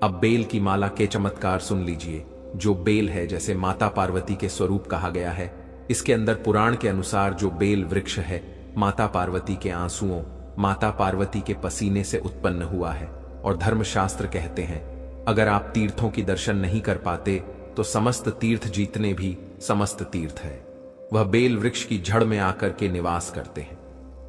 अब बेल की माला के चमत्कार सुन लीजिए। जो बेल है जैसे माता पार्वती के स्वरूप कहा गया है, इसके अंदर पुराण के अनुसार जो बेल वृक्ष है माता पार्वती के आंसुओं, माता पार्वती के पसीने से उत्पन्न हुआ है। और धर्मशास्त्र कहते हैं अगर आप तीर्थों की दर्शन नहीं कर पाते तो समस्त तीर्थ जीतने भी समस्त तीर्थ है। वह बेल वृक्ष की जड़ में आकर के निवास करते हैं।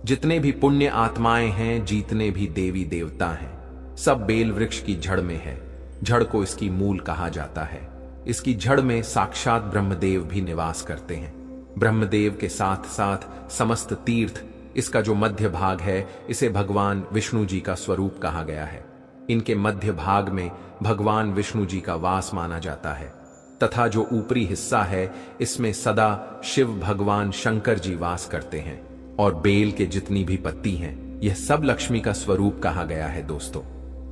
जितने भी पुण्य आत्माएं हैं, जितने भी देवी देवता हैं, सब बेल वृक्ष की जड़ में है। जड़ को इसकी मूल कहा जाता है। इसकी जड़ में साक्षात ब्रह्मदेव भी निवास करते हैं। ब्रह्मदेव के साथ साथ समस्त तीर्थ, इसका जो मध्य भाग है इसे भगवान विष्णु जी का स्वरूप कहा गया है। इनके मध्य भाग में भगवान विष्णु जी का वास माना जाता है, तथा जो ऊपरी हिस्सा है इसमें सदा शिव भगवान शंकर जी वास करते हैं। और बेल के जितनी भी पत्ती हैं, यह सब लक्ष्मी का स्वरूप कहा गया है। दोस्तों,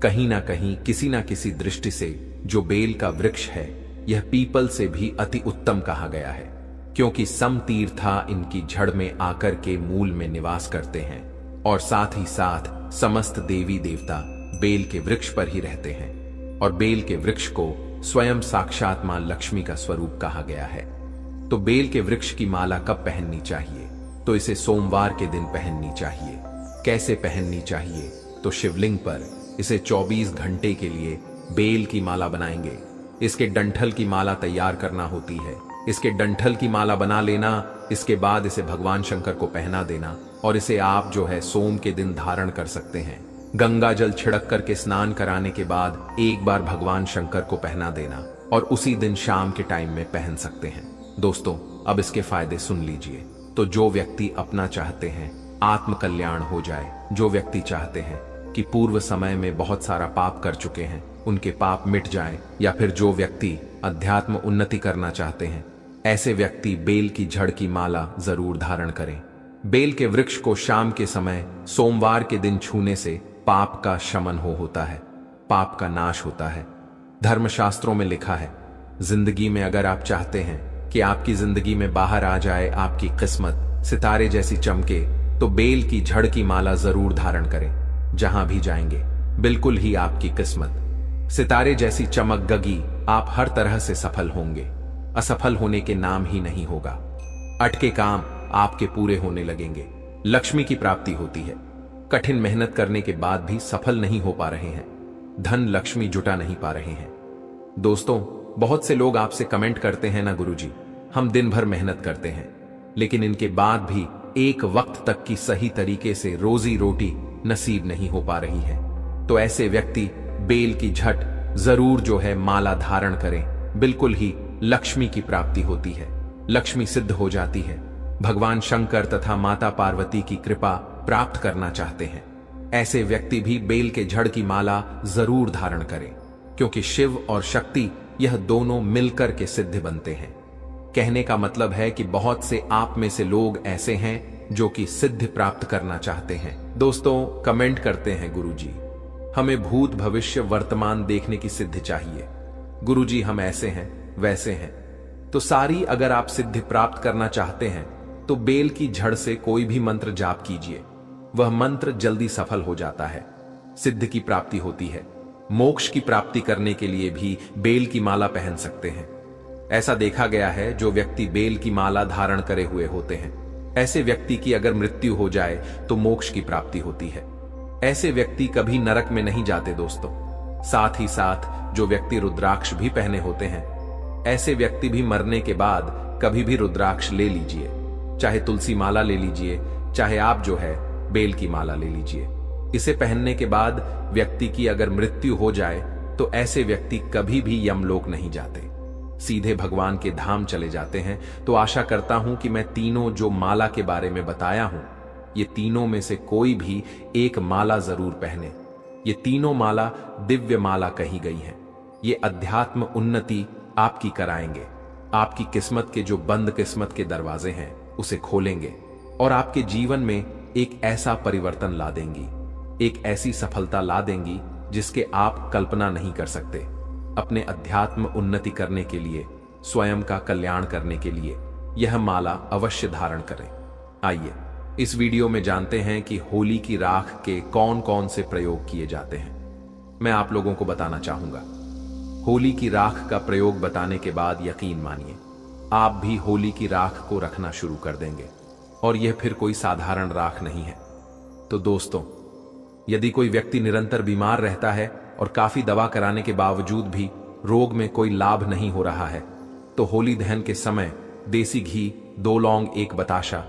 कहीं ना कहीं किसी ना किसी दृष्टि से जो बेल का वृक्ष है यह पीपल से भी अति उत्तम कहा गया है, क्योंकि समतीर्था इनकी जड़ में आकर के मूल में निवास करते हैं और साथ ही साथ समस्त देवी देवता बेल के वृक्ष पर ही रहते हैं। और बेल के वृक्ष को स्वयं साक्षात मां लक्ष्मी का स्वरूप कहा गया है। तो बेल के वृक्ष की माला कब पहननी चाहिए? तो इसे सोमवार के दिन पहननी चाहिए। कैसे पहननी चाहिए? तो शिवलिंग पर इसे 24 घंटे के लिए बेल की माला बनाएंगे इसके डंठल की माला तैयार करना होती है। इसके डंठल की माला बना लेना, इसके बाद इसे भगवान शंकर को पहना देना और इसे आप जो है सोम के दिन धारण कर सकते हैं। गंगा जल छिड़क करके स्नान कराने के बाद एक बार भगवान शंकर को पहना देना और उसी दिन शाम के टाइम में पहन सकते हैं। दोस्तों, अब इसके फायदे सुन लीजिए। तो जो व्यक्ति अपना चाहते हैं आत्म कल्याण हो जाए, जो व्यक्ति चाहते हैं कि पूर्व समय में बहुत सारा पाप कर चुके हैं उनके पाप मिट जाए, या फिर जो व्यक्ति अध्यात्म उन्नति करना चाहते हैं, ऐसे व्यक्ति बेल की जड़ की माला जरूर धारण करें। बेल के वृक्ष को शाम के समय सोमवार के दिन छूने से पाप का शमन होता है, पाप का नाश होता है। धर्मशास्त्रों में लिखा है, जिंदगी में अगर आप चाहते हैं कि आपकी जिंदगी में बाहर आ जाए आपकी किस्मत सितारे जैसी चमके, तो बेल की जड़ की माला जरूर धारण करें। जहां भी जाएंगे बिल्कुल ही आपकी किस्मत सितारे जैसी चमकगी, आप हर तरह से सफल होंगे, असफल होने के नाम ही नहीं होगा। अटके काम आपके पूरे होने लगेंगे, लक्ष्मी की प्राप्ति होती है। कठिन मेहनत करने के बाद भी सफल नहीं हो पा रहे हैं, धन लक्ष्मी जुटा नहीं पा रहे हैं। दोस्तों, बहुत से लोग आपसे कमेंट करते हैं ना गुरुजी, हम दिन भर मेहनत करते हैं लेकिन इनके बाद भी एक वक्त तक की सही तरीके से रोजी रोटी नसीब नहीं हो पा रही है। तो ऐसे व्यक्ति बेल की झट जरूर जो है माला धारण करें, बिल्कुल ही लक्ष्मी की प्राप्ति होती है, लक्ष्मी सिद्ध हो जाती है। भगवान शंकर तथा माता पार्वती की कृपा प्राप्त करना चाहते हैं, ऐसे व्यक्ति भी बेल के जड़ की माला जरूर धारण करें, क्योंकि शिव और शक्ति यह दोनों मिलकर के सिद्ध बनते हैं। कहने का मतलब है कि बहुत से आप में से लोग ऐसे हैं जो कि सिद्ध प्राप्त करना चाहते हैं। दोस्तों, कमेंट करते हैं गुरुजी हमें भूत भविष्य वर्तमान देखने की सिद्धि चाहिए। गुरुजी हम ऐसे हैं वैसे हैं। तो सारी अगर आप सिद्धि प्राप्त करना चाहते हैं तो बेल की जड़ से कोई भी मंत्र जाप कीजिए, वह मंत्र जल्दी सफल हो जाता है, सिद्ध की प्राप्ति होती है। मोक्ष की प्राप्ति करने के लिए भी बेल की माला पहन सकते हैं। ऐसा देखा गया है, जो व्यक्ति बेल की माला धारण करे हुए होते हैं, ऐसे व्यक्ति की अगर मृत्यु हो जाए तो मोक्ष की प्राप्ति होती है। ऐसे व्यक्ति कभी नरक में नहीं जाते दोस्तों। साथ ही साथ जो व्यक्ति रुद्राक्ष भी पहने होते हैं, ऐसे व्यक्ति भी मरने के बाद कभी भी रुद्राक्ष ले लीजिए, चाहे तुलसी माला ले लीजिए, चाहे आप जो है बेल की माला ले लीजिए। इसे पहनने के बाद व्यक्ति की अगर मृत्यु हो जाए तो ऐसे व्यक्ति कभी भी यमलोक नहीं जाते, सीधे भगवान के धाम चले जाते हैं। तो आशा करता हूं कि मैं तीनों जो माला के बारे में बताया हूं, ये तीनों में से कोई भी एक माला जरूर पहने। ये तीनों माला दिव्य माला कही गई हैं। ये अध्यात्म उन्नति आपकी कराएंगे, आपकी किस्मत के जो बंद किस्मत के दरवाजे हैं उसे खोलेंगे और आपके जीवन में एक ऐसा परिवर्तन ला देंगी, एक ऐसी सफलता ला देंगी जिसके आप कल्पना नहीं कर सकते। अपने अध्यात्म उन्नति करने के लिए, स्वयं का कल्याण करने के लिए यह माला अवश्य धारण करें। आइए इस वीडियो में जानते हैं कि होली की राख के कौन कौन से प्रयोग किए जाते हैं। मैं आप लोगों को बताना चाहूंगा। होली की राख का प्रयोग बताने के बाद यकीन मानिए आप भी होली की राख को रखना शुरू कर देंगे, और यह फिर कोई साधारण राख नहीं है। तो दोस्तों, यदि कोई व्यक्ति निरंतर बीमार रहता है और काफी दवा कराने के बावजूद भी रोग में कोई लाभ नहीं हो रहा है, तो होली दहन के समय देसी घी, 2 लौंग, 1 बताशा